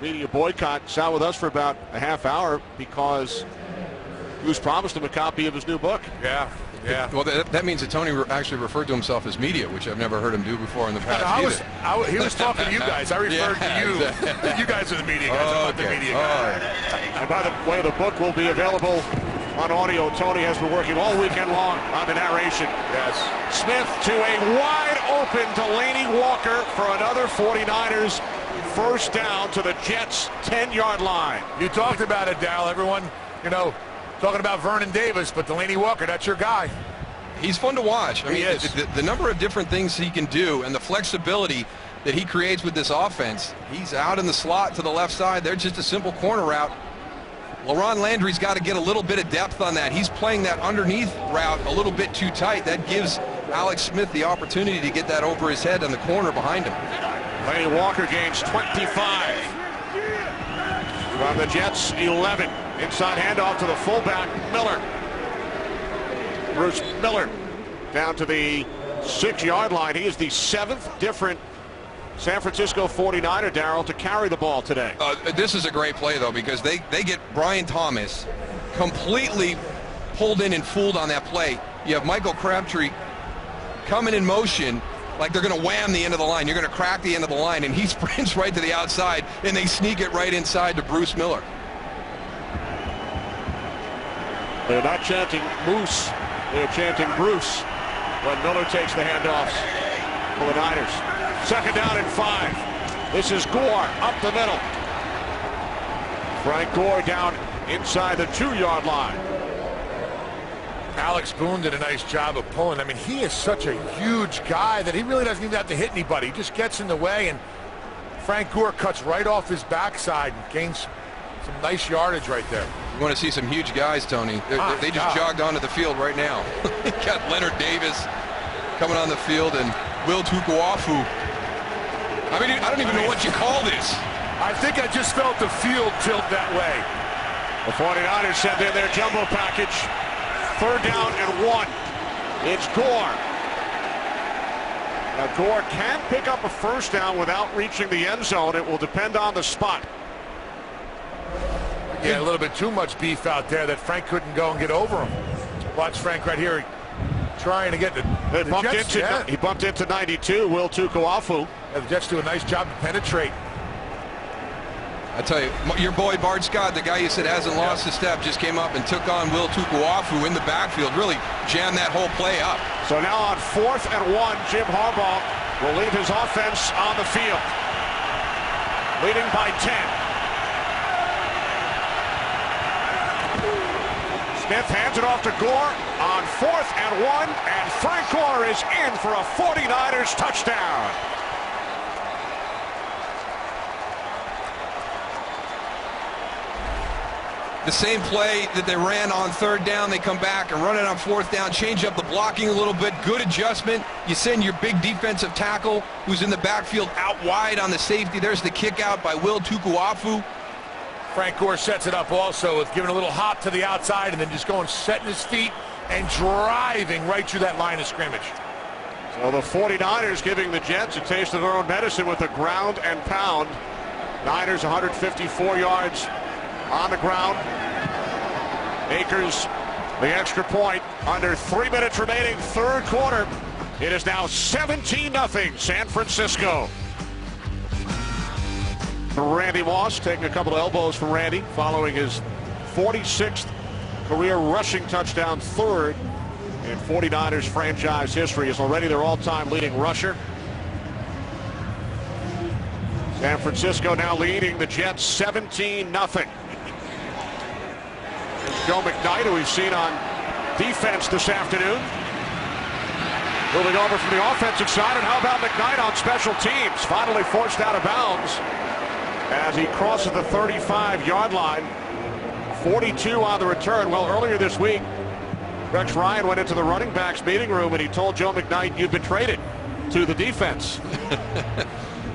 media boycott. Sat with us for about a half hour because Goose promised him a copy of his new book. Yeah. Well, that means that Tony actually referred to himself as media, which I've never heard him do before in the past. He was talking to you guys. I referred to you. You guys are the media guys. I'm not the media guy. And by the way, the book will be available on audio. Tony has been working all weekend long on the narration. Yes. Smith to a wide open Delaney Walker for another 49ers first down to the Jets' 10-yard line. You talked about it, Darryl. Everyone, you know, talking about Vernon Davis, but Delaney Walker, that's your guy. He's fun to watch. I mean, the number of different things he can do and the flexibility that he creates with this offense. He's out in the slot to the left side. They're just a simple corner route. LaRon Landry's got to get a little bit of depth on that. He's playing that underneath route a little bit too tight. That gives Alex Smith the opportunity to get that over his head on the corner behind him. Delaney Walker gains 25. From the Jets, 11. Inside handoff to the fullback, Miller. Bruce Miller down to the 6-yard line. He is the 7th different San Francisco 49er, Darryl, to carry the ball today. This is a great play, though, because they get Brian Thomas completely pulled in and fooled on that play. You have Michael Crabtree coming in motion like they're going to wham the end of the line. You're going to crack the end of the line, and he sprints right to the outside, and they sneak it right inside to Bruce Miller. They're not chanting Moose. They're chanting Bruce when Miller takes the handoffs for the Niners. 2nd down and 5. This is Gore up the middle. Frank Gore down inside the 2-yard line. Alex Boone did a nice job of pulling. I mean, he is such a huge guy that he really doesn't even have to hit anybody. He just gets in the way, and Frank Gore cuts right off his backside and gains some nice yardage right there. You want to see some huge guys, Tony. They just jogged onto the field right now. Got Leonard Davis coming on the field and Will Tukuafu. I mean, I don't even know what you call this. I think I just felt the field tilt that way. The 49ers send in their jumbo package. 3rd down and 1. It's Gore. Now, Gore can pick up a first down without reaching the end zone. It will depend on the spot. Yeah, a little bit too much beef out there that Frank couldn't go and get over him. Watch Frank right here trying to get the Jets. He bumped into 92, Will Tukuafu. Yeah, the Jets do a nice job to penetrate. I tell you, your boy Bart Scott, the guy you said hasn't lost a step, just came up and took on Will Tukuafu in the backfield, really jammed that whole play up. So now on 4th and 1, Jim Harbaugh will leave his offense on the field. Leading by 10. Smith hands it off to Gore on 4th and 1, and Frank Gore is in for a 49ers touchdown. The same play that they ran on 3rd down, they come back and run it on 4th down, change up the blocking a little bit, good adjustment. You send your big defensive tackle who's in the backfield out wide on the safety. There's the kick out by Will Tukuafu. Frank Gore sets it up also with giving a little hop to the outside and then just going, setting his feet and driving right through that line of scrimmage. So the 49ers giving the Jets a taste of their own medicine with a ground and pound. Niners 154 yards on the ground. Akers, the extra point. Under 3 minutes remaining, 3rd quarter. It is now 17-0 San Francisco. Randy Moss taking a couple of elbows from Randy following his 46th career rushing touchdown, third in 49ers franchise history. Is already their all-time leading rusher. San Francisco now leading the Jets 17-0. Joe McKnight, who we've seen on defense this afternoon. Moving over from the offensive side, and how about McKnight on special teams? Finally forced out of bounds as he crosses the 35-yard line. 42 on the return. Well, earlier this week, Rex Ryan went into the running backs meeting room and he told Joe McKnight, "You've been traded to the defense."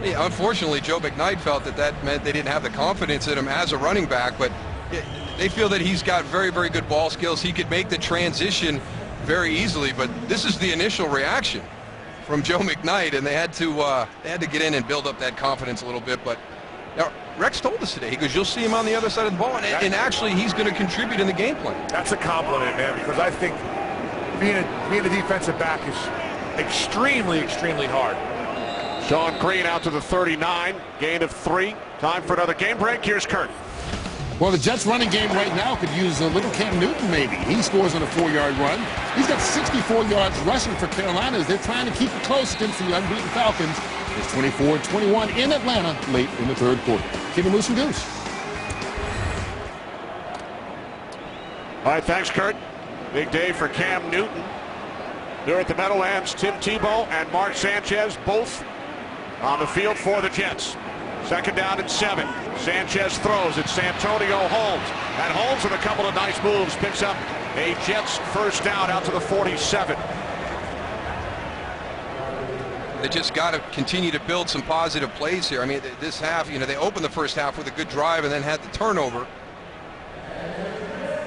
Yeah, unfortunately, Joe McKnight felt that meant they didn't have the confidence in him as a running back, but they feel that he's got very, very good ball skills. He could make the transition very easily, but this is the initial reaction from Joe McKnight, and they had to get in and build up that confidence a little bit. But now, Rex told us today, he goes, "You'll see him on the other side of the ball, and actually he's going to contribute in the game plan." That's a compliment, man, because I think being a defensive back is extremely, extremely hard. Sean Green out to the 39, gain of 3. Time for another game break. Here's Kurt. Well, the Jets running game right now could use a little Cam Newton maybe. He scores on a 4-yard run. He's got 64 yards rushing for Carolina as they're trying to keep it close against the unbeaten Falcons. It's 24-21 in Atlanta late in the third quarter. Keep it Moose and Goose. All right, thanks, Kurt. Big day for Cam Newton. There at the Meadowlands, Tim Tebow and Mark Sanchez both on the field for the Jets. Second down and 7. Sanchez throws. It's Santonio Holmes. And Holmes with a couple of nice moves picks up a Jets first down out to the 47. They just got to continue to build some positive plays here. I mean, this half, they opened the first half with a good drive and then had the turnover.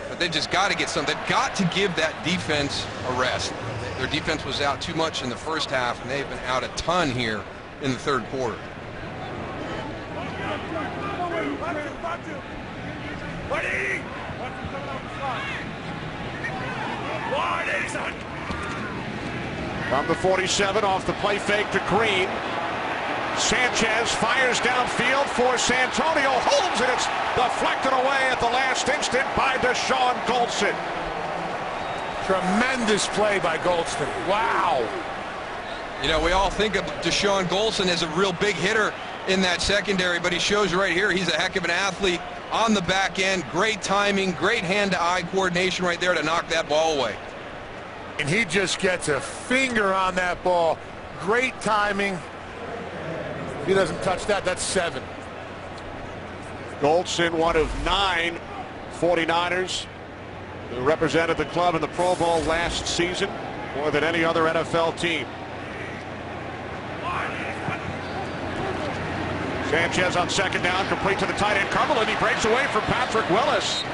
But they just got to get some. They've got to give that defense a rest. Their defense was out too much in the first half, and they've been out a ton here in the third quarter. From the 47, off the play fake to Green. Sanchez fires downfield for Santonio Holmes, and it's deflected away at the last instant by Deshaun Golston. Tremendous play by Golston. Wow. We all think of Deshaun Golston as a real big hitter in that secondary, but he shows right here he's a heck of an athlete on the back end. Great timing, great hand-to-eye coordination right there to knock that ball away. And he just gets a finger on that ball. Great timing. If he doesn't touch that, that's 7. Golston, one of 9 49ers who represented the club in the Pro Bowl last season, more than any other NFL team. Sanchez on second down, complete to the tight end Cumberland. He breaks away from Patrick Willis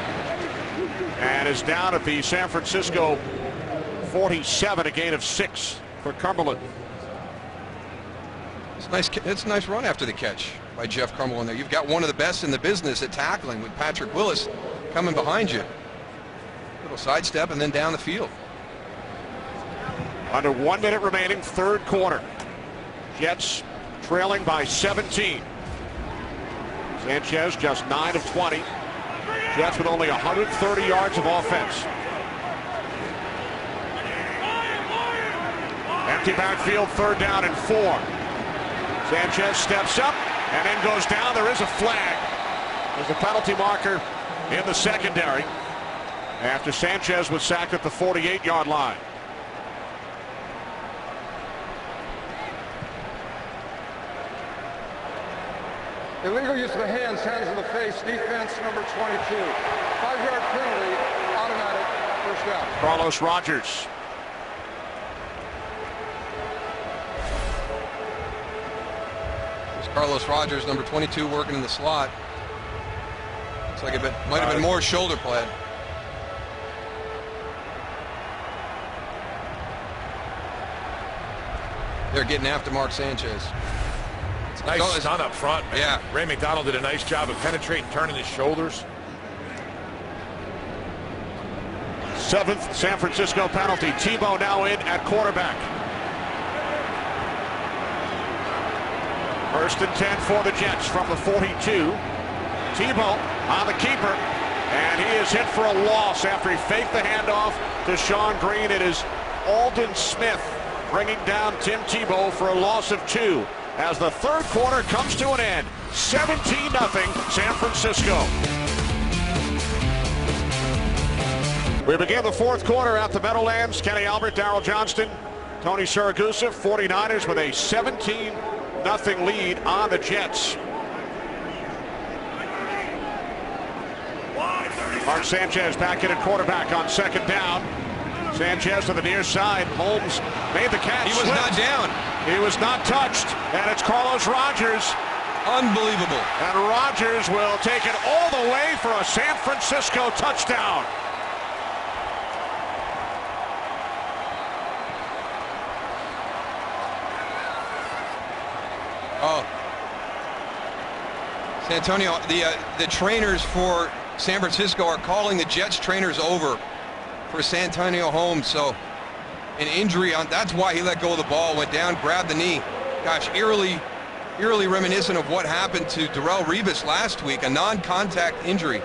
and is down at the San Francisco 47, a gain of 6 for Cumberland. It's a nice run after the catch by Jeff Cumberland there. You've got one of the best in the business at tackling with Patrick Willis coming behind you. Little sidestep and then down the field. Under 1 minute remaining, third quarter. Jets trailing by 17. Sanchez just 9 of 20. Jets with only 130 yards of offense. Empty backfield, third down and 4. Sanchez steps up and then goes down. There is a flag. There's a penalty marker in the secondary after Sanchez was sacked at the 48-yard line. Illegal use of the hands to the face, defense number 22. 5-yard penalty, automatic first down. Carlos Rogers. There's Carlos Rogers, number 22, working in the slot. Looks like it might have been more shoulder pad. They're getting after Mark Sanchez. Nice stun up front, man. Yeah. Ray McDonald did a nice job of penetrating, turning his shoulders. 7th San Francisco penalty. Tebow now in at quarterback. First and 10 for the Jets from the 42. Tebow on the keeper. And he is hit for a loss after he faked the handoff to Sean Green. It is Aldon Smith bringing down Tim Tebow for a loss of 2 as the third quarter comes to an end. 17-0 San Francisco. We begin the fourth quarter at the Meadowlands. Kenny Albert, Darryl Johnston, Tony Siragusa, 49ers with a 17-0 lead on the Jets. Mark Sanchez back in at quarterback on second down. Sanchez to the near side. Holmes made the catch. He was not down. He was not touched. And it's Carlos Rogers. Unbelievable. And Rogers will take it all the way for a San Francisco touchdown. Oh. San Antonio, the trainers for San Francisco are calling the Jets trainers over for San Antonio Holmes. So an injury on, that's why he let go of the ball, went down, grabbed the knee. Gosh, eerily reminiscent of what happened to Darrelle Revis last week, a non-contact injury.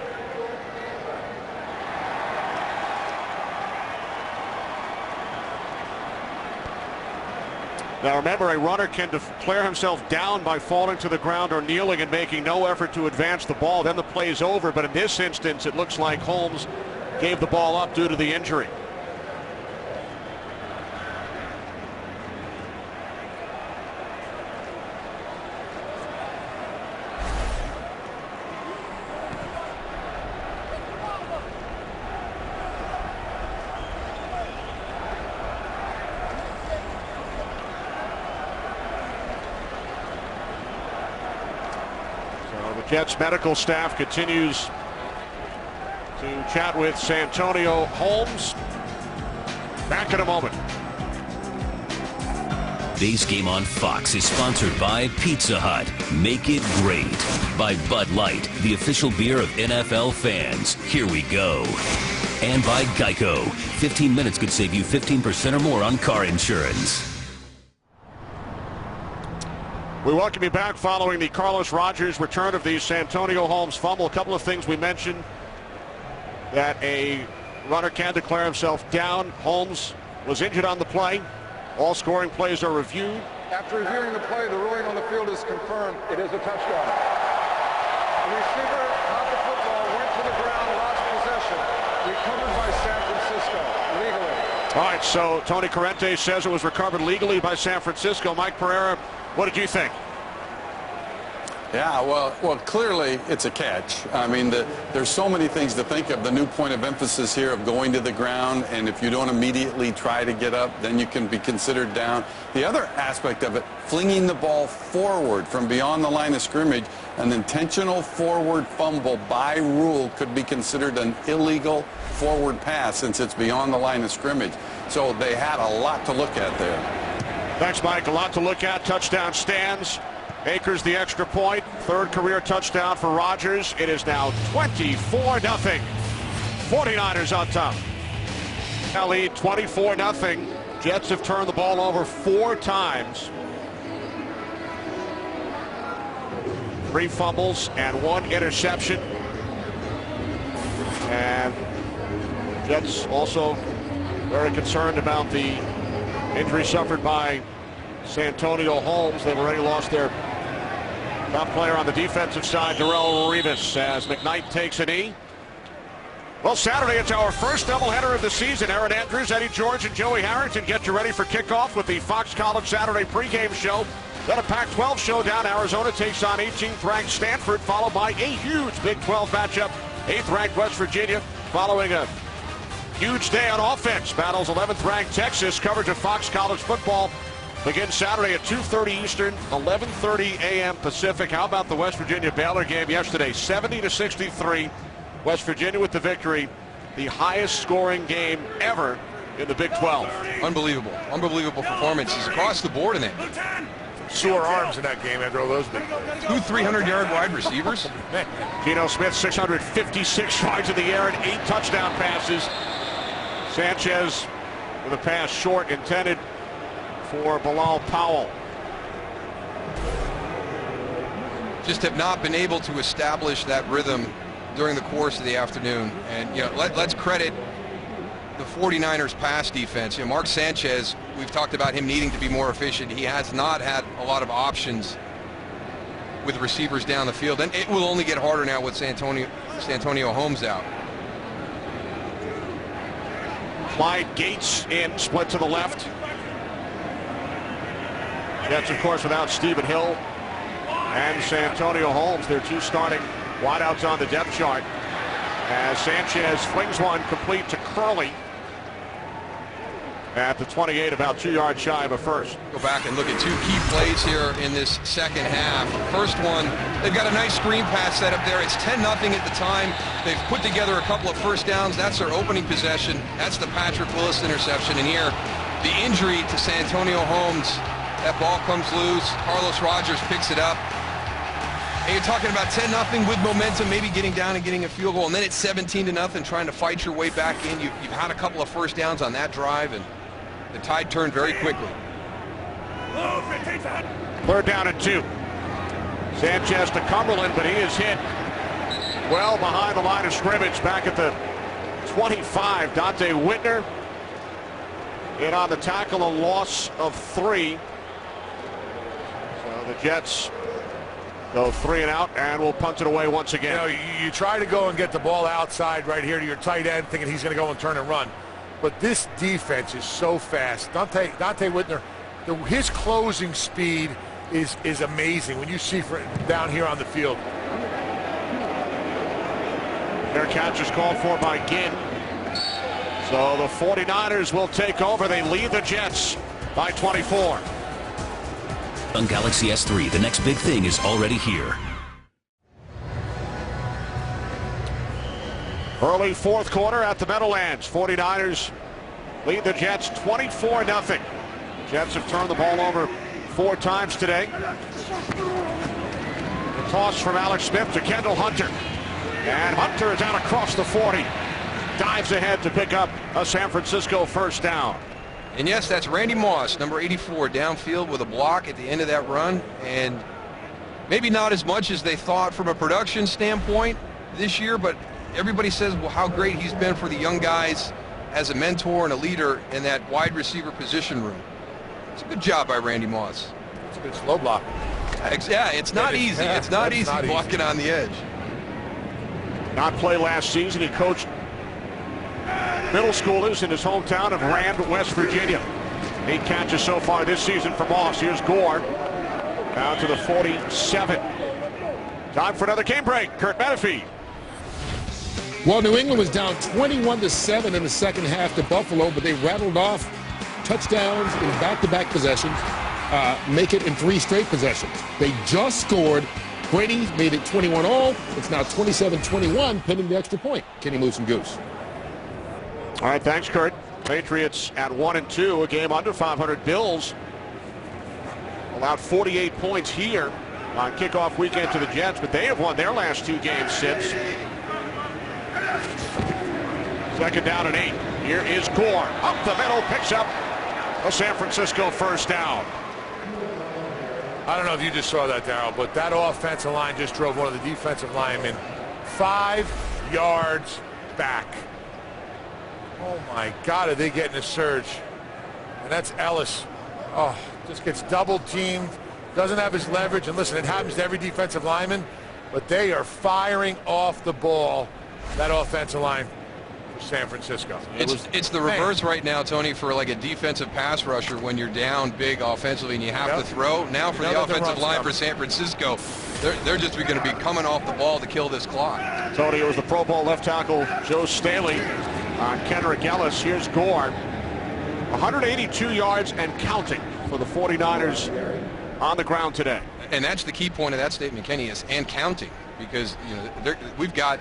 Now remember, a runner can declare himself down by falling to the ground or kneeling and making no effort to advance the ball. Then the play is over. But in this instance, it looks like Holmes gave the ball up due to the injury. Jets medical staff continues to chat with Santonio Holmes. Back in a moment. Today's game on Fox is sponsored by Pizza Hut. Make it great. By Bud Light, the official beer of NFL fans. Here we go. And by Geico. 15 minutes could save you 15% or more on car insurance. We welcome you back following the Carlos Rogers return of the Santonio Holmes fumble. A couple of things we mentioned, that a runner can declare himself down. Holmes was injured on the play. All scoring plays are reviewed. After reviewing the play, the ruling on the field is confirmed. It is a touchdown. The receiver caught the football, went to the ground, lost possession. Recovered by San Francisco legally. All right, so Tony Corrente says it was recovered legally by San Francisco. Mike Pereira, what did you think? Yeah, well, clearly it's a catch. I mean, there's so many things to think of. The new point of emphasis here of going to the ground, and if you don't immediately try to get up, then you can be considered down. The other aspect of it, flinging the ball forward from beyond the line of scrimmage, an intentional forward fumble by rule could be considered an illegal forward pass since it's beyond the line of scrimmage. So they had a lot to look at there. Thanks, Mike. A lot to look at. Touchdown stands. Akers the extra point. Third career touchdown for Rogers. It is now 24-0. 49ers on top. Now lead 24-0. Jets have turned the ball over 4 times. 3 fumbles and 1 interception. And Jets also very concerned about the injury suffered by Santonio Holmes. They've already lost their top player on the defensive side, Darrelle Revis, as McKnight takes a knee. Well, Saturday, it's our first doubleheader of the season. Aaron Andrews, Eddie George, and Joey Harrington get you ready for kickoff with the Fox College Saturday pregame show. Then a Pac-12 showdown. Arizona takes on 18th-ranked Stanford, followed by a huge Big 12 matchup. 8th-ranked West Virginia, following a huge day on offense. Battles 11th-ranked Texas. Coverage of Fox College football begins Saturday at 2:30 Eastern, 11:30 a.m. Pacific. How about the West Virginia Baylor game yesterday? 70-63. West Virginia with the victory. The highest scoring game ever in the Big 12. Unbelievable. Unbelievable performances across the board in it. Sore arms in that game after all those big plays. 2 300-yard wide receivers. Geno Smith, 656 yards in the air and 8 touchdown passes. Sanchez with a pass short intended for Bilal Powell. Just have not been able to establish that rhythm during the course of the afternoon. And, let's credit the 49ers pass defense. Mark Sanchez, we've talked about him needing to be more efficient. He has not had a lot of options with receivers down the field, and it will only get harder now with Santonio Holmes out. Clyde Gates in, split to the left. Jets, of course, without Stephen Hill and Santonio Holmes, their two starting wideouts on the depth chart. As Sanchez flings one complete to Curley at the 28, about 2 yards shy of a first. Go back and look at two key plays here in this second half. First one, they've got a nice screen pass set up there. It's 10-0 at the time. They've put together a couple of first downs. That's their opening possession. That's the Patrick Willis interception. And here, the injury to Santonio Holmes. That ball comes loose. Carlos Rogers picks it up. And you're talking about 10-0 with momentum, maybe getting down and getting a field goal. And then it's 17-0, trying to fight your way back in. You've had a couple of first downs on that drive, and the tide turned very quickly. 3rd down and 2. Sanchez to Cumberland, but he is hit well behind the line of scrimmage back at the 25. Dante Whitner in on the tackle, a loss of 3. So the Jets go 3 and out, and we'll punt it away once again. You try to go and get the ball outside right here to your tight end, thinking he's going to go and turn and run. But this defense is so fast. Dante Whitner, his closing speed is amazing when you see down here on the field. Their catch is called for by Ginn. So the 49ers will take over. They lead the Jets by 24. On Galaxy S3, the next big thing is already here. Early 4th quarter at the Meadowlands. 49ers lead the Jets 24-0. Jets have turned the ball over 4 times today. The toss from Alex Smith to Kendall Hunter. And Hunter is out across the 40. Dives ahead to pick up a San Francisco first down. And yes, that's Randy Moss, number 84, downfield with a block at the end of that run. And maybe not as much as they thought from a production standpoint this year, but everybody says, well, how great he's been for the young guys as a mentor and a leader in that wide receiver position room. It's a good job by Randy Moss. It's a good slow block. Yeah, it's not easy. It's not easy blocking on the edge. Not play last season. He coached middle schoolers in his hometown of Rand, West Virginia. 8 catches so far this season for Moss. Here's Gore down to the 47. Time for another game break. Kurt Menefee. Well, New England was down 21-7 in the second half to Buffalo, but they rattled off touchdowns in back-to-back possessions, make it in 3 straight possessions. They just scored. Brady made it 21-all. It's now 27-21, pending the extra point. Kenny Moose and Goose. All right, thanks, Kurt. Patriots at 1-2, a game under 500. Bills allowed 48 points here on kickoff weekend to the Jets, but they have won their last 2 games since. 2nd down and 8. Here is Gore. Up the middle, picks up a San Francisco first down. I don't know if you just saw that, Darryl, but that offensive line just drove one of the defensive linemen 5 yards back. Oh, my God, are they getting a surge? And that's Ellis. Oh, just gets double-teamed, doesn't have his leverage. And listen, it happens to every defensive lineman, but they are firing off the ball, that offensive line for San Francisco. It's the reverse right now, Tony, for like a defensive pass rusher when you're down big offensively and you have to throw. Now for the offensive line for San Francisco, they're just going to be coming off the ball to kill this clock. Tony, it was the Pro Bowl left tackle Joe Staley on Kendrick Ellis. Here's Gore. 182 yards and counting for the 49ers on the ground today. And that's the key point of that statement, Kenny, is and counting, because we've got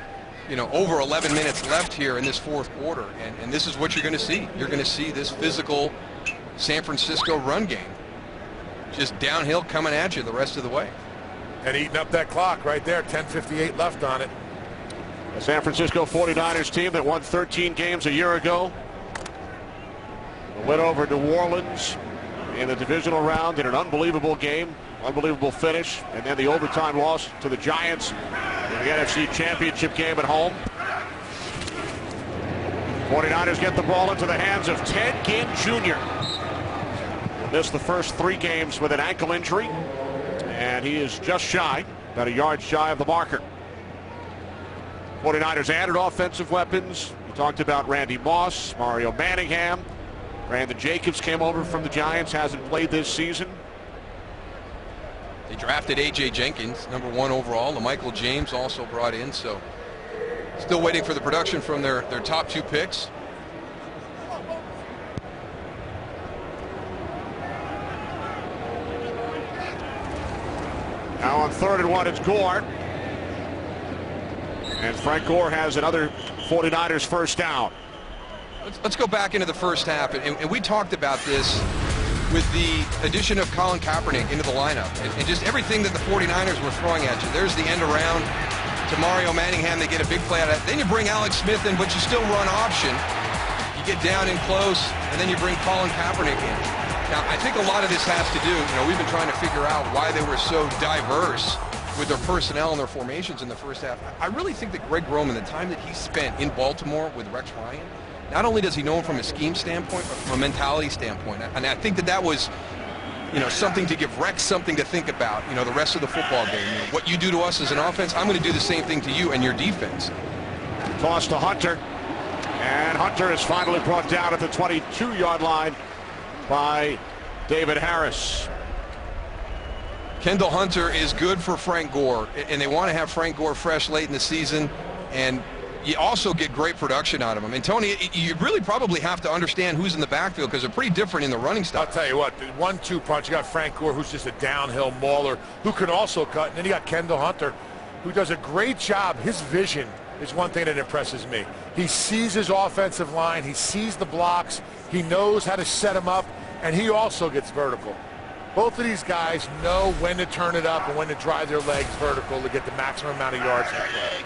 over 11 minutes left here in this 4th quarter, and this is what you're going to see. You're going to see this physical San Francisco run game just downhill coming at you the rest of the way. And eating up that clock right there, 10:58 left on it. The San Francisco 49ers team that won 13 games a year ago. Went over New Orleans in the divisional round in an unbelievable game, unbelievable finish, and then the overtime loss to the Giants in the NFC Championship game at home. 49ers get the ball into the hands of Ted Ginn Jr. Missed the first 3 games with an ankle injury, and he is just shy, about a yard shy of the marker. 49ers added offensive weapons. We talked about Randy Moss, Mario Manningham. Brandon Jacobs came over from the Giants, hasn't played this season. They drafted A.J. Jenkins, number 1 overall. LaMichael James also brought in, so still waiting for the production from their top 2 picks. Now on 3rd and 1, it's Gore. And Frank Gore has another 49ers first down. Let's go back into the first half, and we talked about this with the addition of Colin Kaepernick into the lineup, and just everything that the 49ers were throwing at you. There's the end around to Mario Manningham. They get a big play out of that. Then you bring Alex Smith in, but you still run option. You get down in close, and then you bring Colin Kaepernick in. Now, I think a lot of this has to do, we've been trying to figure out why they were so diverse with their personnel and their formations in the first half. I really think that Greg Roman, the time that he spent in Baltimore with Rex Ryan, not only does he know him from a scheme standpoint, but from a mentality standpoint. And I think that was, something to give Rex something to think about, the rest of the football game. What you do to us as an offense, I'm going to do the same thing to you and your defense. Toss to Hunter. And Hunter is finally brought down at the 22-yard line by David Harris. Kendall Hunter is good for Frank Gore, and they want to have Frank Gore fresh late in the season, and you also get great production out of him. And Tony, you really probably have to understand who's in the backfield because they're pretty different in the running style. I'll tell you what, the 1-2 punch, you got Frank Gore, who's just a downhill mauler, who can also cut, and then you got Kendall Hunter, who does a great job. His vision is one thing that impresses me. He sees his offensive line, he sees the blocks, he knows how to set them up, and he also gets vertical. Both of these guys know when to turn it up and when to drive their legs vertical to get the maximum amount of yards in play.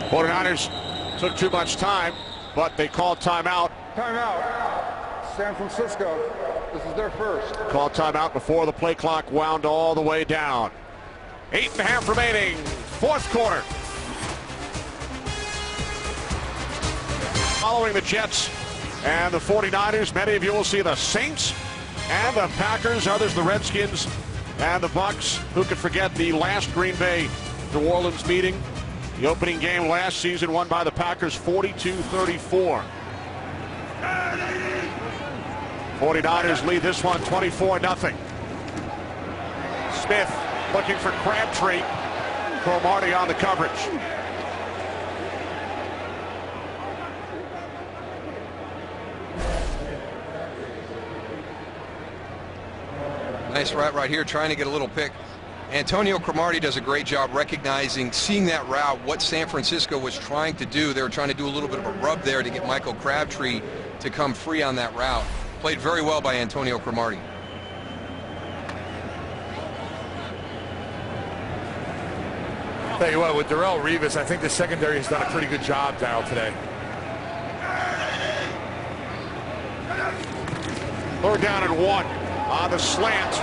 49ers took too much time, but they called timeout. Timeout. San Francisco. This is their first. Called timeout before the play clock wound all the way down. 8.5 remaining. 4th quarter. Following the Jets and the 49ers, many of you will see the Saints and the Packers, others the Redskins and the Bucks. Who could forget the last Green Bay New Orleans meeting? The opening game last season won by the Packers 42-34. 49ers lead this one 24-0. Smith looking for Crabtree. Cromartie on the coverage. Nice route right here, trying to get a little pick. Antonio Cromartie does a great job recognizing, seeing that route, what San Francisco was trying to do. They were trying to do a little bit of a rub there to get Michael Crabtree to come free on that route. Played very well by Antonio Cromartie. Tell you what, with Darrelle Revis, I think the secondary has done a pretty good job, Darryl, today. 3rd down and 1 on the slant.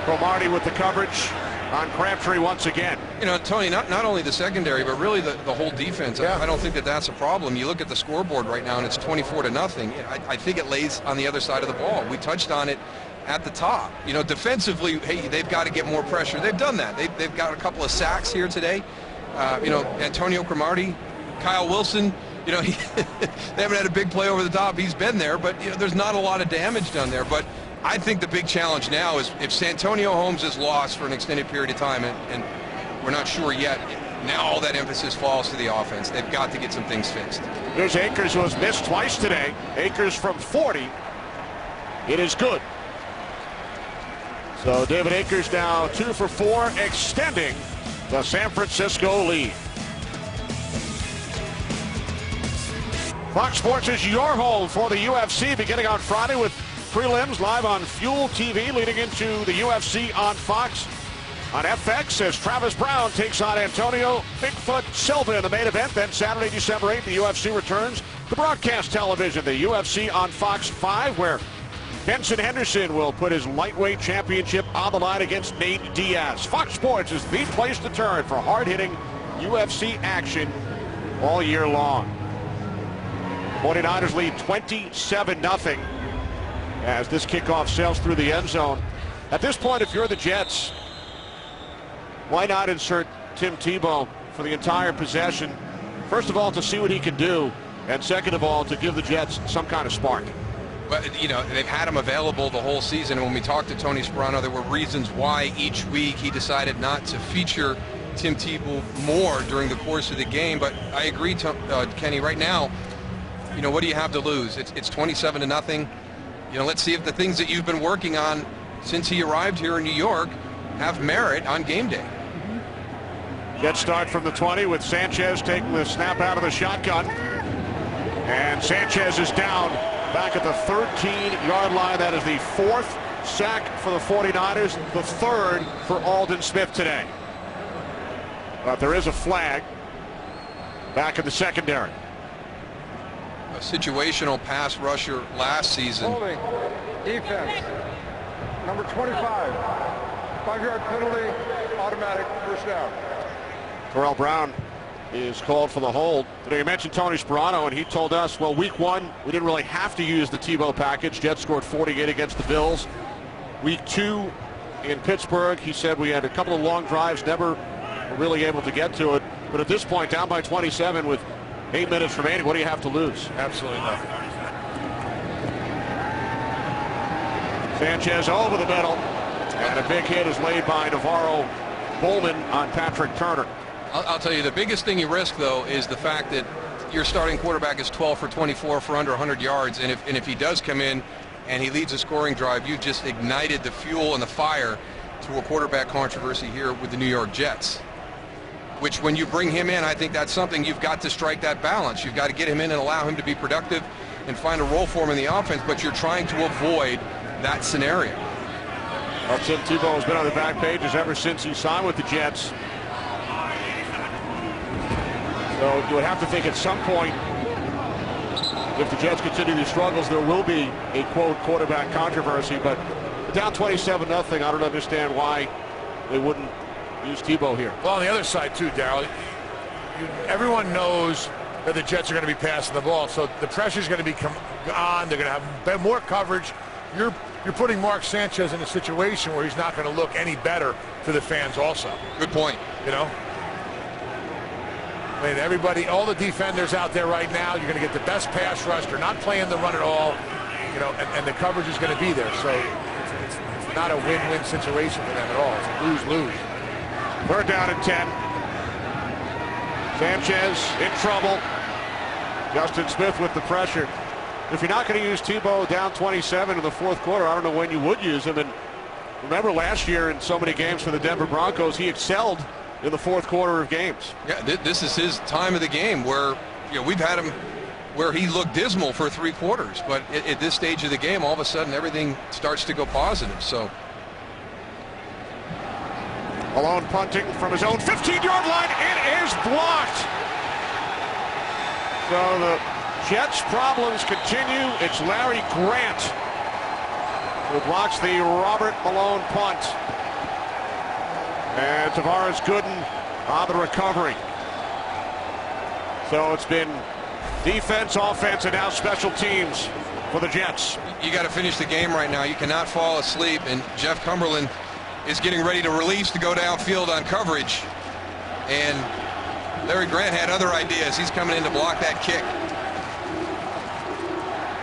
Cromartie with the coverage on Crabtree once again. Tony, not only the secondary, but really the whole defense. Yeah. I don't think that that's a problem. You look at the scoreboard right now, and it's 24-0. I think it lays on the other side of the ball. We touched on it at the top. Defensively, hey, they've got to get more pressure. They've done that. They've got a couple of sacks here today. Antonio Cromartie, Kyle Wilson, they haven't had a big play over the top. He's been there, but there's not a lot of damage done there. But I think the big challenge now is if Santonio Holmes is lost for an extended period of time, and we're not sure yet, now all that emphasis falls to the offense. They've got to get some things fixed. There's Akers, who has missed twice today. Akers from 40. It is good. So David Akers now 2 for 4, extending the San Francisco lead. Fox Sports is your home for the UFC, beginning on Friday with prelims live on Fuel TV, leading into the UFC on Fox. On FX, as Travis Brown takes on Antonio Bigfoot Silva in the main event. Then Saturday, December 8th, the UFC returns to broadcast television, the UFC on Fox 5, where Benson Henderson will put his lightweight championship on the line against Nate Diaz. Fox Sports is the place to turn for hard-hitting UFC action all year long. 49ers lead 27-0 as this kickoff sails through the end zone. At this point, if you're the Jets, why not insert Tim Tebow for the entire possession? First of all, to see what he can do, and second of all, to give the Jets some kind of spark. But, you know, they've had him available the whole season, and when we talked to Tony Sparano, there were reasons why each week he decided not to feature Tim Tebow more during the course of the game. But I agree, Kenny, right now, you know, what do you have to lose? It's 27-0. You know, let's see if the things that you've been working on since he arrived here in New York have merit on game day. Jets start from the 20 with Sanchez taking the snap out of the shotgun. And Sanchez is down back at the 13-yard line. That is the 4th sack for the 49ers, the 3rd for Aldon Smith today. But there is a flag back in the secondary. A situational pass rusher last season. Holding. Defense. Number 25. 5-yard penalty. Automatic first down. Terrell Brown is called for the hold. Today you mentioned Tony Sparano, and he told us, well, week 1, we didn't really have to use the Tebow package. Jets scored 48 against the Bills. Week 2 in Pittsburgh, he said we had a couple of long drives, never were really able to get to it. But at this point, down by 27 with 8 minutes remaining, what do you have to lose? Absolutely nothing. Sanchez over the middle, and a big hit is laid by Navarro Bowman on Patrick Turner. I'll tell you, the biggest thing you risk, though, is the fact that your starting quarterback is 12 for 24 for under 100 yards, and if he does come in and he leads a scoring drive, you've just ignited the fuel and the fire to a quarterback controversy here with the New York Jets. Which, when you bring him in, I think that's something you've got to strike that balance. You've got to get him in and allow him to be productive and find a role for him in the offense, but you're trying to avoid that scenario. Well, Tim Tebow has been on the back pages ever since he signed with the Jets. So you would have to think at some point, if the Jets continue these struggles, there will be a, quote, quarterback controversy. But down 27-0, I don't understand why they wouldn't use Tebow here. Well, on the other side, too, Darryl, everyone knows that the Jets are going to be passing the ball, so the pressure is going to be on. They're going to have more coverage. You're putting Mark Sanchez in a situation where he's not going to look any better to the fans also. Good point. You know? I mean, everybody, all the defenders out there right now, you're going to get the best pass rush. They're not playing the run at all, you know, and the coverage is going to be there. So it's not a win-win situation for them at all. It's a lose-lose. 3rd down and 10. Sanchez in trouble. Justin Smith with the pressure. If you're not going to use Tebow down 27 in the 4th quarter, I don't know when you would use him. And remember last year in so many games for the Denver Broncos, he excelled in the 4th quarter of games. Yeah, this is his time of the game where, you know, we've had him where he looked dismal for 3 quarters, but at this stage of the game, all of a sudden everything starts to go positive. So Malone punting from his own 15-yard line. It is blocked. So the Jets' problems continue. It's Larry Grant who blocks the Robert Malone punt. And Tavares Gooden on the recovery. So it's been defense, offense, and now special teams for the Jets. You got to finish the game right now. You cannot fall asleep. And Jeff Cumberland is getting ready to release to go downfield on coverage. And Larry Grant had other ideas. He's coming in to block that kick.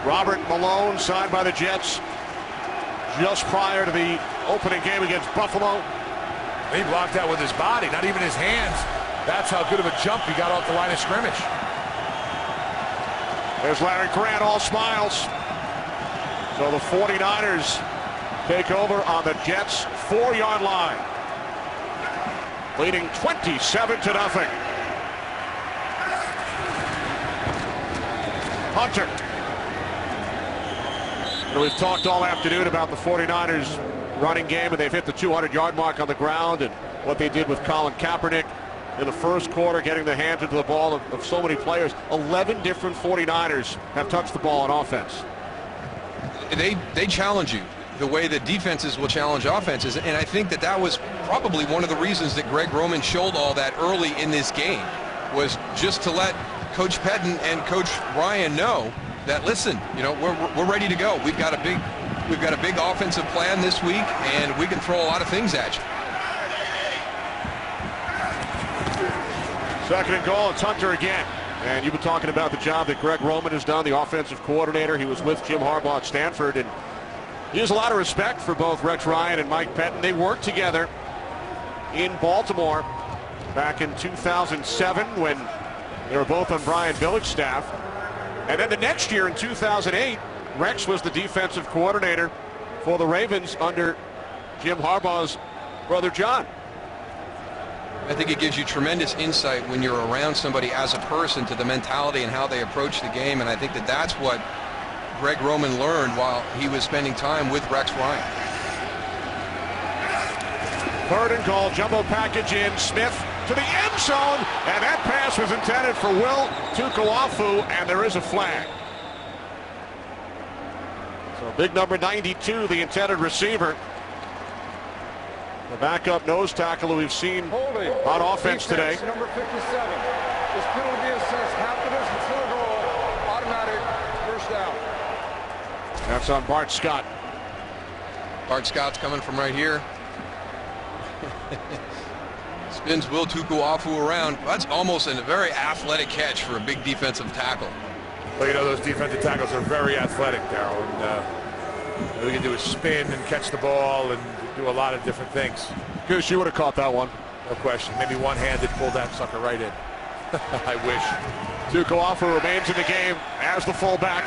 Robert Malone signed by the Jets just prior to the opening game against Buffalo. He blocked that with his body, not even his hands. That's how good of a jump he got off the line of scrimmage. There's Larry Grant, all smiles. So the 49ers take over on the Jets' 4-yard line, leading 27-0. Hunter. And we've talked all afternoon about the 49ers running game, and they've hit the 200-yard mark on the ground, and what they did with Colin Kaepernick in the 1st quarter, getting the hands into the ball of so many players. 11 different 49ers have touched the ball on offense. they challenge you the way that defenses will challenge offenses, and I think that was probably one of the reasons that Greg Roman showed all that early in this game, was just to let Coach Pettin and Coach Ryan know that, listen, you know, we're ready to go. We've got a big offensive plan this week, and we can throw a lot of things at you. Second and goal, it's Hunter again. And you've been talking about the job that Greg Roman has done, the offensive coordinator. He was with Jim Harbaugh at Stanford, and he has a lot of respect for both Rex Ryan and Mike Pettin. They worked together in Baltimore back in 2007 when they were both on Brian Billick's staff. And then the next year in 2008, Rex was the defensive coordinator for the Ravens under Jim Harbaugh's brother John. I think it gives you tremendous insight when you're around somebody as a person to the mentality and how they approach the game, and I think that that's what Greg Roman learned while he was spending time with Rex Ryan. Third and goal, jumbo package in, Smith to the end zone, and that pass was intended for Will Tukuafu, and there is a flag. So big number 92, the intended receiver. The backup nose tackle who we've seen on offense today. Number 57. This penalty assessed half the distance to the goal. Automatic first down. That's on Bart Scott. Bart Scott's coming from right here. Spins Will Tukuafu around. That's almost a very athletic catch for a big defensive tackle. Well, you know, those defensive tackles are very athletic, Darryl. And all you can do is spin and catch the ball and do a lot of different things. Goose, you would have caught that one. No question. Maybe one-handed pull that sucker right in. I wish. Tukuafu remains in the game as the fullback.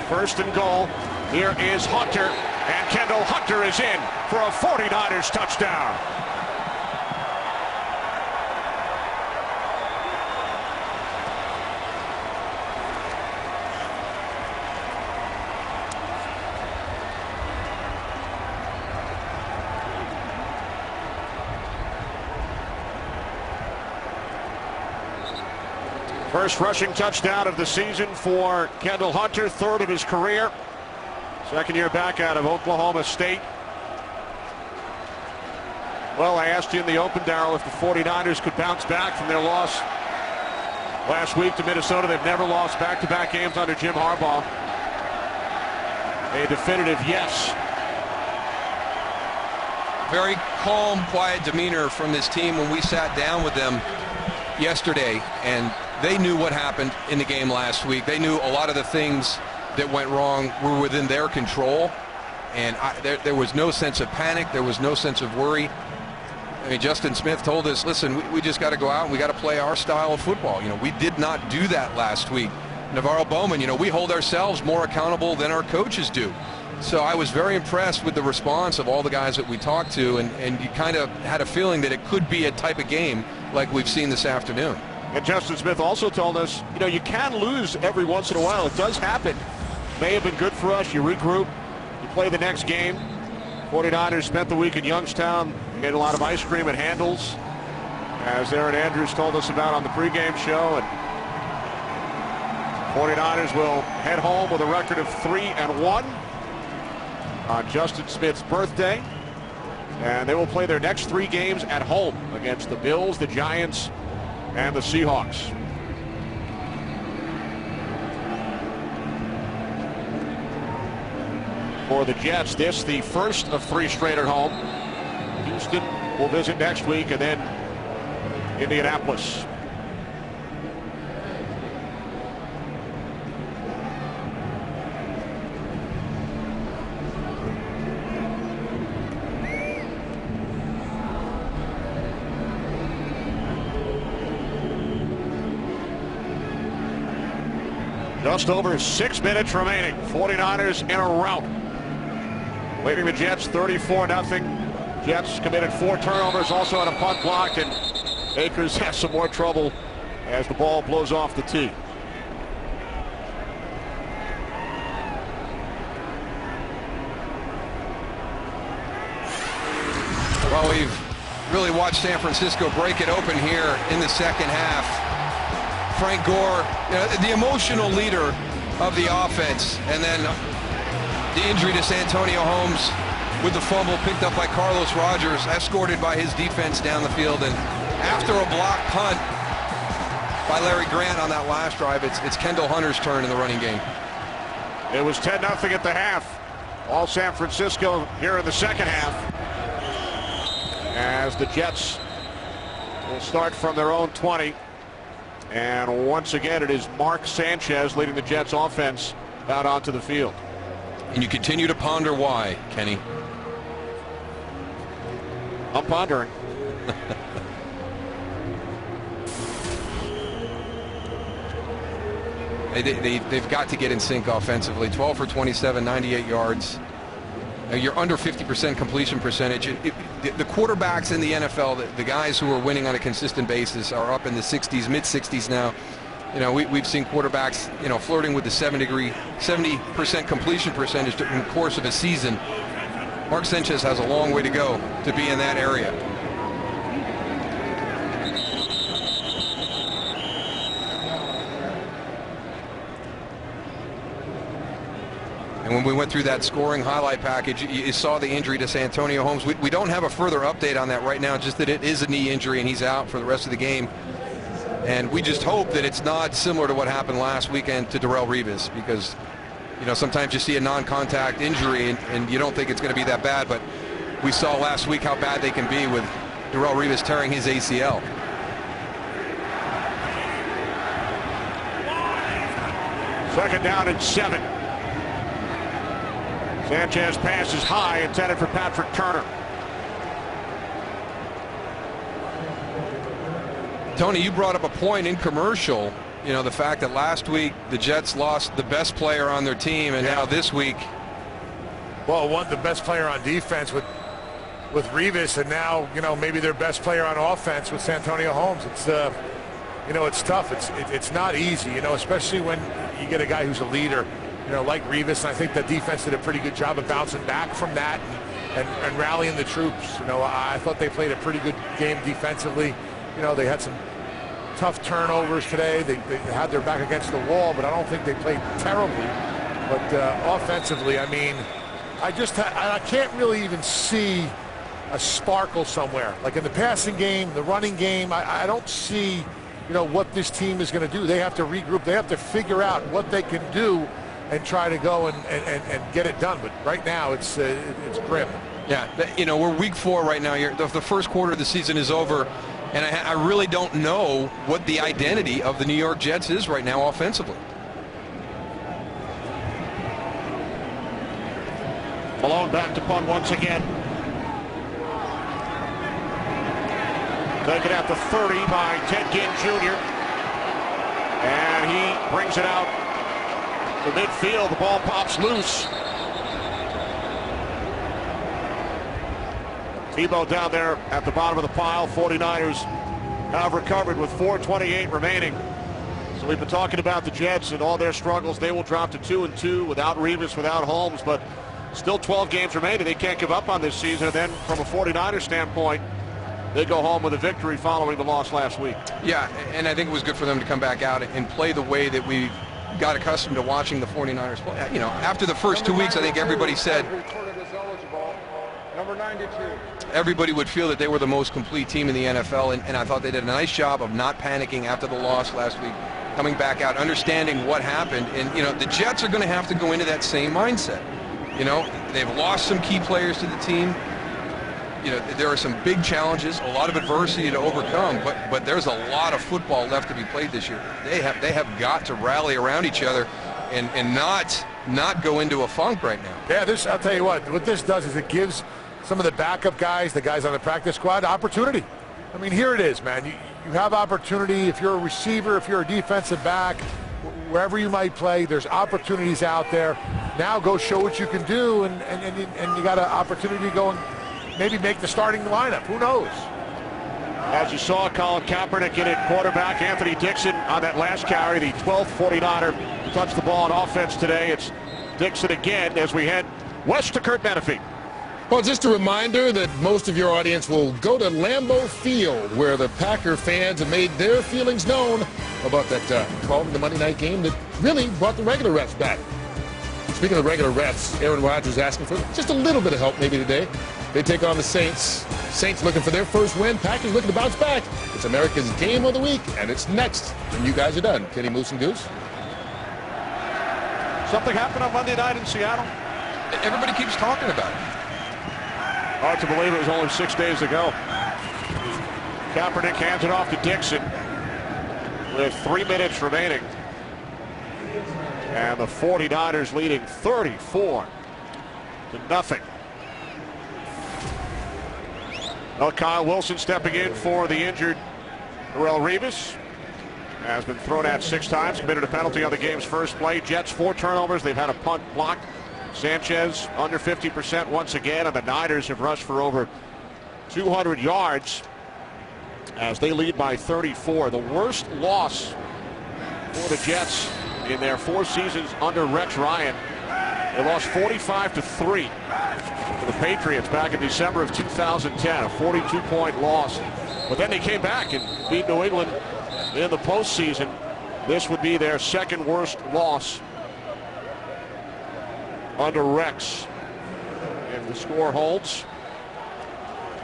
First and goal. Here is Hunter, and Kendall Hunter is in for a 49ers touchdown. First rushing touchdown of the season for Kendall Hunter, third of his career. Second year back out of Oklahoma State. Well, I asked you in the open, Darryl, if the 49ers could bounce back from their loss last week to Minnesota. They've never lost back-to-back games under Jim Harbaugh. A definitive yes. Very calm, quiet demeanor from this team when we sat down with them yesterday, and they knew what happened in the game last week. They knew a lot of the things that went wrong were within their control, and there was no sense of panic. There was no sense of worry. I mean, Justin Smith told us, listen, we just got to go out and we got to play our style of football. You know, we did not do that last week. Navarro Bowman, you know, we hold ourselves more accountable than our coaches do. So I was very impressed with the response of all the guys that we talked to, and you kind of had a feeling that it could be a type of game like we've seen this afternoon. And Justin Smith also told us, you know, you can lose every once in a while. It does happen. May have been good for us. You regroup. You play the next game. 49ers spent the week in Youngstown. Ate a lot of ice cream at Handel's, as Aaron Andrews told us about on the pregame show. And 49ers will head home with a record of 3-1 on Justin Smith's birthday. And they will play their next 3 games at home against the Bills, the Giants, and the Seahawks. For the Jets, this the first of 3 straight at home. Houston will visit next week, and then Indianapolis. Just over 6 minutes remaining. 49ers in a rout. Leading the Jets 34-0. Jets committed 4 turnovers, also had a punt blocked, and Akers has some more trouble as the ball blows off the tee. Well, we've really watched San Francisco break it open here in the second half. Frank Gore, you know, the emotional leader of the offense, and then The injury to Santonio Holmes with the fumble picked up by Carlos Rogers, escorted by his defense down the field. And after a block punt by Larry Grant on that last drive, it's Kendall Hunter's turn in the running game. It was 10-0 at the half. All San Francisco here in the second half, as the Jets will start from their own 20. And once again, it is Mark Sanchez leading the Jets offense out onto the field. And you continue to ponder why, Kenny. I'm pondering. They've got to get in sync offensively. 12 for 27, 98 yards. You're under 50% completion percentage. The quarterbacks in the NFL, the guys who are winning on a consistent basis, are up in the 60s, mid-60s now. You know, we've seen quarterbacks, you know, flirting with the 70% completion percentage in the course of a season. Mark Sanchez has a long way to go to be in that area. And when we went through that scoring highlight package, you saw the injury to Santonio Holmes. We don't have a further update on that right now, just that it is a knee injury and he's out for the rest of the game. And we just hope that it's not similar to what happened last weekend to Darrelle Revis, because, you know, sometimes you see a non-contact injury and you don't think it's going to be that bad, but we saw last week how bad they can be with Darrelle Revis tearing his ACL. Second down and 7. Sanchez passes high, intended for Patrick Turner. Tony, you brought up a point in commercial, you know, the fact that last week the Jets lost the best player on their team, and now this week. Well, the best player on defense with Revis, and now, you know, maybe their best player on offense with Santonio Holmes. It's you know, it's tough. It's not easy, you know, especially when you get a guy who's a leader, you know, like Revis. And I think the defense did a pretty good job of bouncing back from that and rallying the troops. You know, I thought they played a pretty good game defensively. You know, they had some tough turnovers today. They had their back against the wall, but I don't think they played terribly. But offensively, I mean, I can't really even see a sparkle somewhere. Like in the passing game, the running game, I don't see, you know, what this team is going to do. They have to regroup. They have to figure out what they can do and try to go and get it done. But right now, it's grim. Yeah, you know, we're week 4 right now. The first quarter of the season is over. And I really don't know what the identity of the New York Jets is right now offensively. Malone back to punt once again. Taken at the 30 by Ted Ginn Jr. And he brings it out to midfield. The ball pops loose. Tebow down there at the bottom of the pile. 49ers have recovered with 4:28 remaining. So we've been talking about the Jets and all their struggles. They will drop to 2-2 without Revis, without Holmes, but still 12 games remaining. They can't give up on this season. And then from a 49ers standpoint, they go home with a victory following the loss last week. Yeah, and I think it was good for them to come back out and play the way that we got accustomed to watching the 49ers play. You know, after the first 2 weeks, I think everybody said Number 92. Everybody would feel that they were the most complete team in the NFL, and I thought they did a nice job of not panicking after the loss last week, coming back out, understanding what happened. And, you know, the Jets are going to have to go into that same mindset. You know, they've lost some key players to the team. You know, there are some big challenges, a lot of adversity to overcome, but there's a lot of football left to be played this year. They have got to rally around each other and not go into a funk right now. Yeah, I'll tell you what this does is it gives some of the backup guys, the guys on the practice squad, opportunity. I mean, here it is, man. You have opportunity. If you're a receiver, if you're a defensive back, wherever you might play, there's opportunities out there. Now go show what you can do, and you got an opportunity to go and maybe make the starting lineup. Who knows? As you saw, Colin Kaepernick in at quarterback. Anthony Dixon on that last carry, the 12th 49er touched the ball on offense today. It's Dixon again as we head west to Kurt Menefee. Well, just a reminder that most of your audience will go to Lambeau Field, where the Packer fans have made their feelings known about that call in the Monday night game that really brought the regular refs back. Speaking of regular refs, Aaron Rodgers asking for just a little bit of help maybe today. They take on the Saints. Saints looking for their first win. Packers looking to bounce back. It's America's game of the week, and it's next when you guys are done. Kenny, Moose, and Goose. Something happened on Monday night in Seattle. Everybody keeps talking about it. Hard to believe it was only 6 days ago. Kaepernick hands it off to Dixon with 3 minutes remaining. And the 49ers leading 34-0. Well, Kyle Wilson stepping in for the injured Darrelle Revis. Has been thrown at 6 times, committed a penalty on the game's first play. Jets 4 turnovers. They've had a punt blocked. Sanchez under 50% once again, and the Niners have rushed for over 200 yards as they lead by 34. The worst loss for the Jets in their 4 seasons under Rex Ryan. They lost 45-3 to the Patriots back in December of 2010, a 42-point loss. But then they came back and beat New England in the postseason. This would be their second worst loss under Rex. And the score holds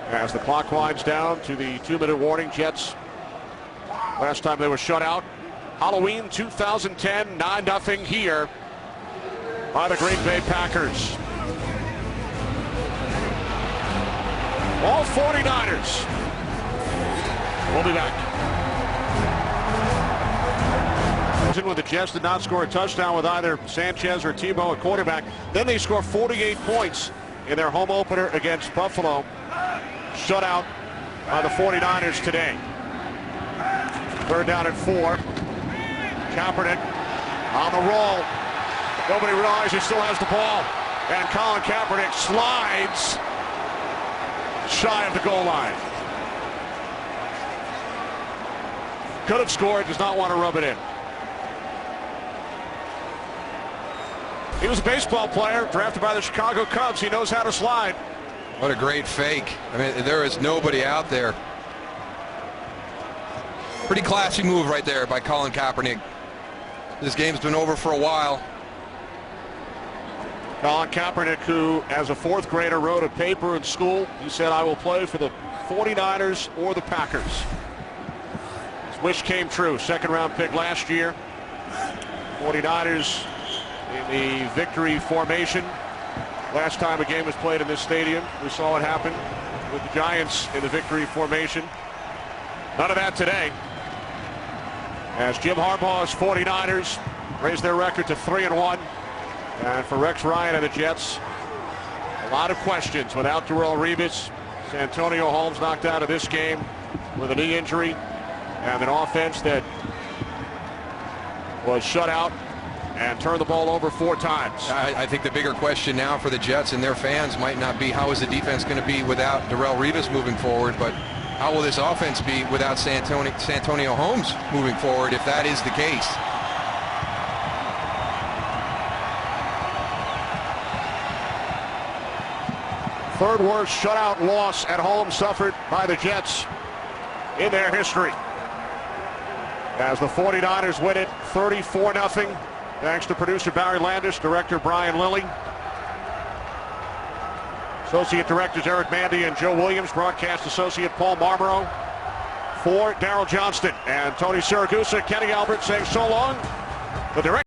as the clock winds down to the 2-minute warning. Jets, last time they were shut out, Halloween 2010, 9-0 here by the Green Bay Packers. All 49ers. We'll be back. When the Jets did not score a touchdown with either Sanchez or Tebow at quarterback, then they score 48 points in their home opener against Buffalo. Shut out by the 49ers today. 3rd down and 4. Kaepernick on the roll. Nobody realizes he still has the ball. And Colin Kaepernick slides shy of the goal line. Could have scored, does not want to rub it in. He was a baseball player, drafted by the Chicago Cubs. He knows how to slide. What a great fake. I mean, there is nobody out there. Pretty classy move right there by Colin Kaepernick. This game's been over for a while. Colin Kaepernick, who as a 4th grader wrote a paper in school, he said, "I will play for the 49ers or the Packers." His wish came true. 2nd-round pick last year. 49ers in the victory formation. Last time a game was played in this stadium, we saw what happened with the Giants in the victory formation. None of that today, as Jim Harbaugh's 49ers raised their record to 3-1. And for Rex Ryan and the Jets, a lot of questions without Darrelle Revis. Santonio Holmes knocked out of this game with a knee injury, and an offense that was shut out and turned the ball over 4 times. I think the bigger question now for the Jets and their fans might not be how is the defense going to be without Darrelle Revis moving forward, but how will this offense be without Santonio Holmes moving forward, if that is the case. Third worst shutout loss at home suffered by the Jets in their history, as the 49ers win it 34-0. Thanks to producer Barry Landis, director Brian Lilly, associate directors Eric Mandy and Joe Williams, broadcast associate Paul Marmero, for Daryl Johnston and Tony Siragusa, Kenny Albert saying so long. The director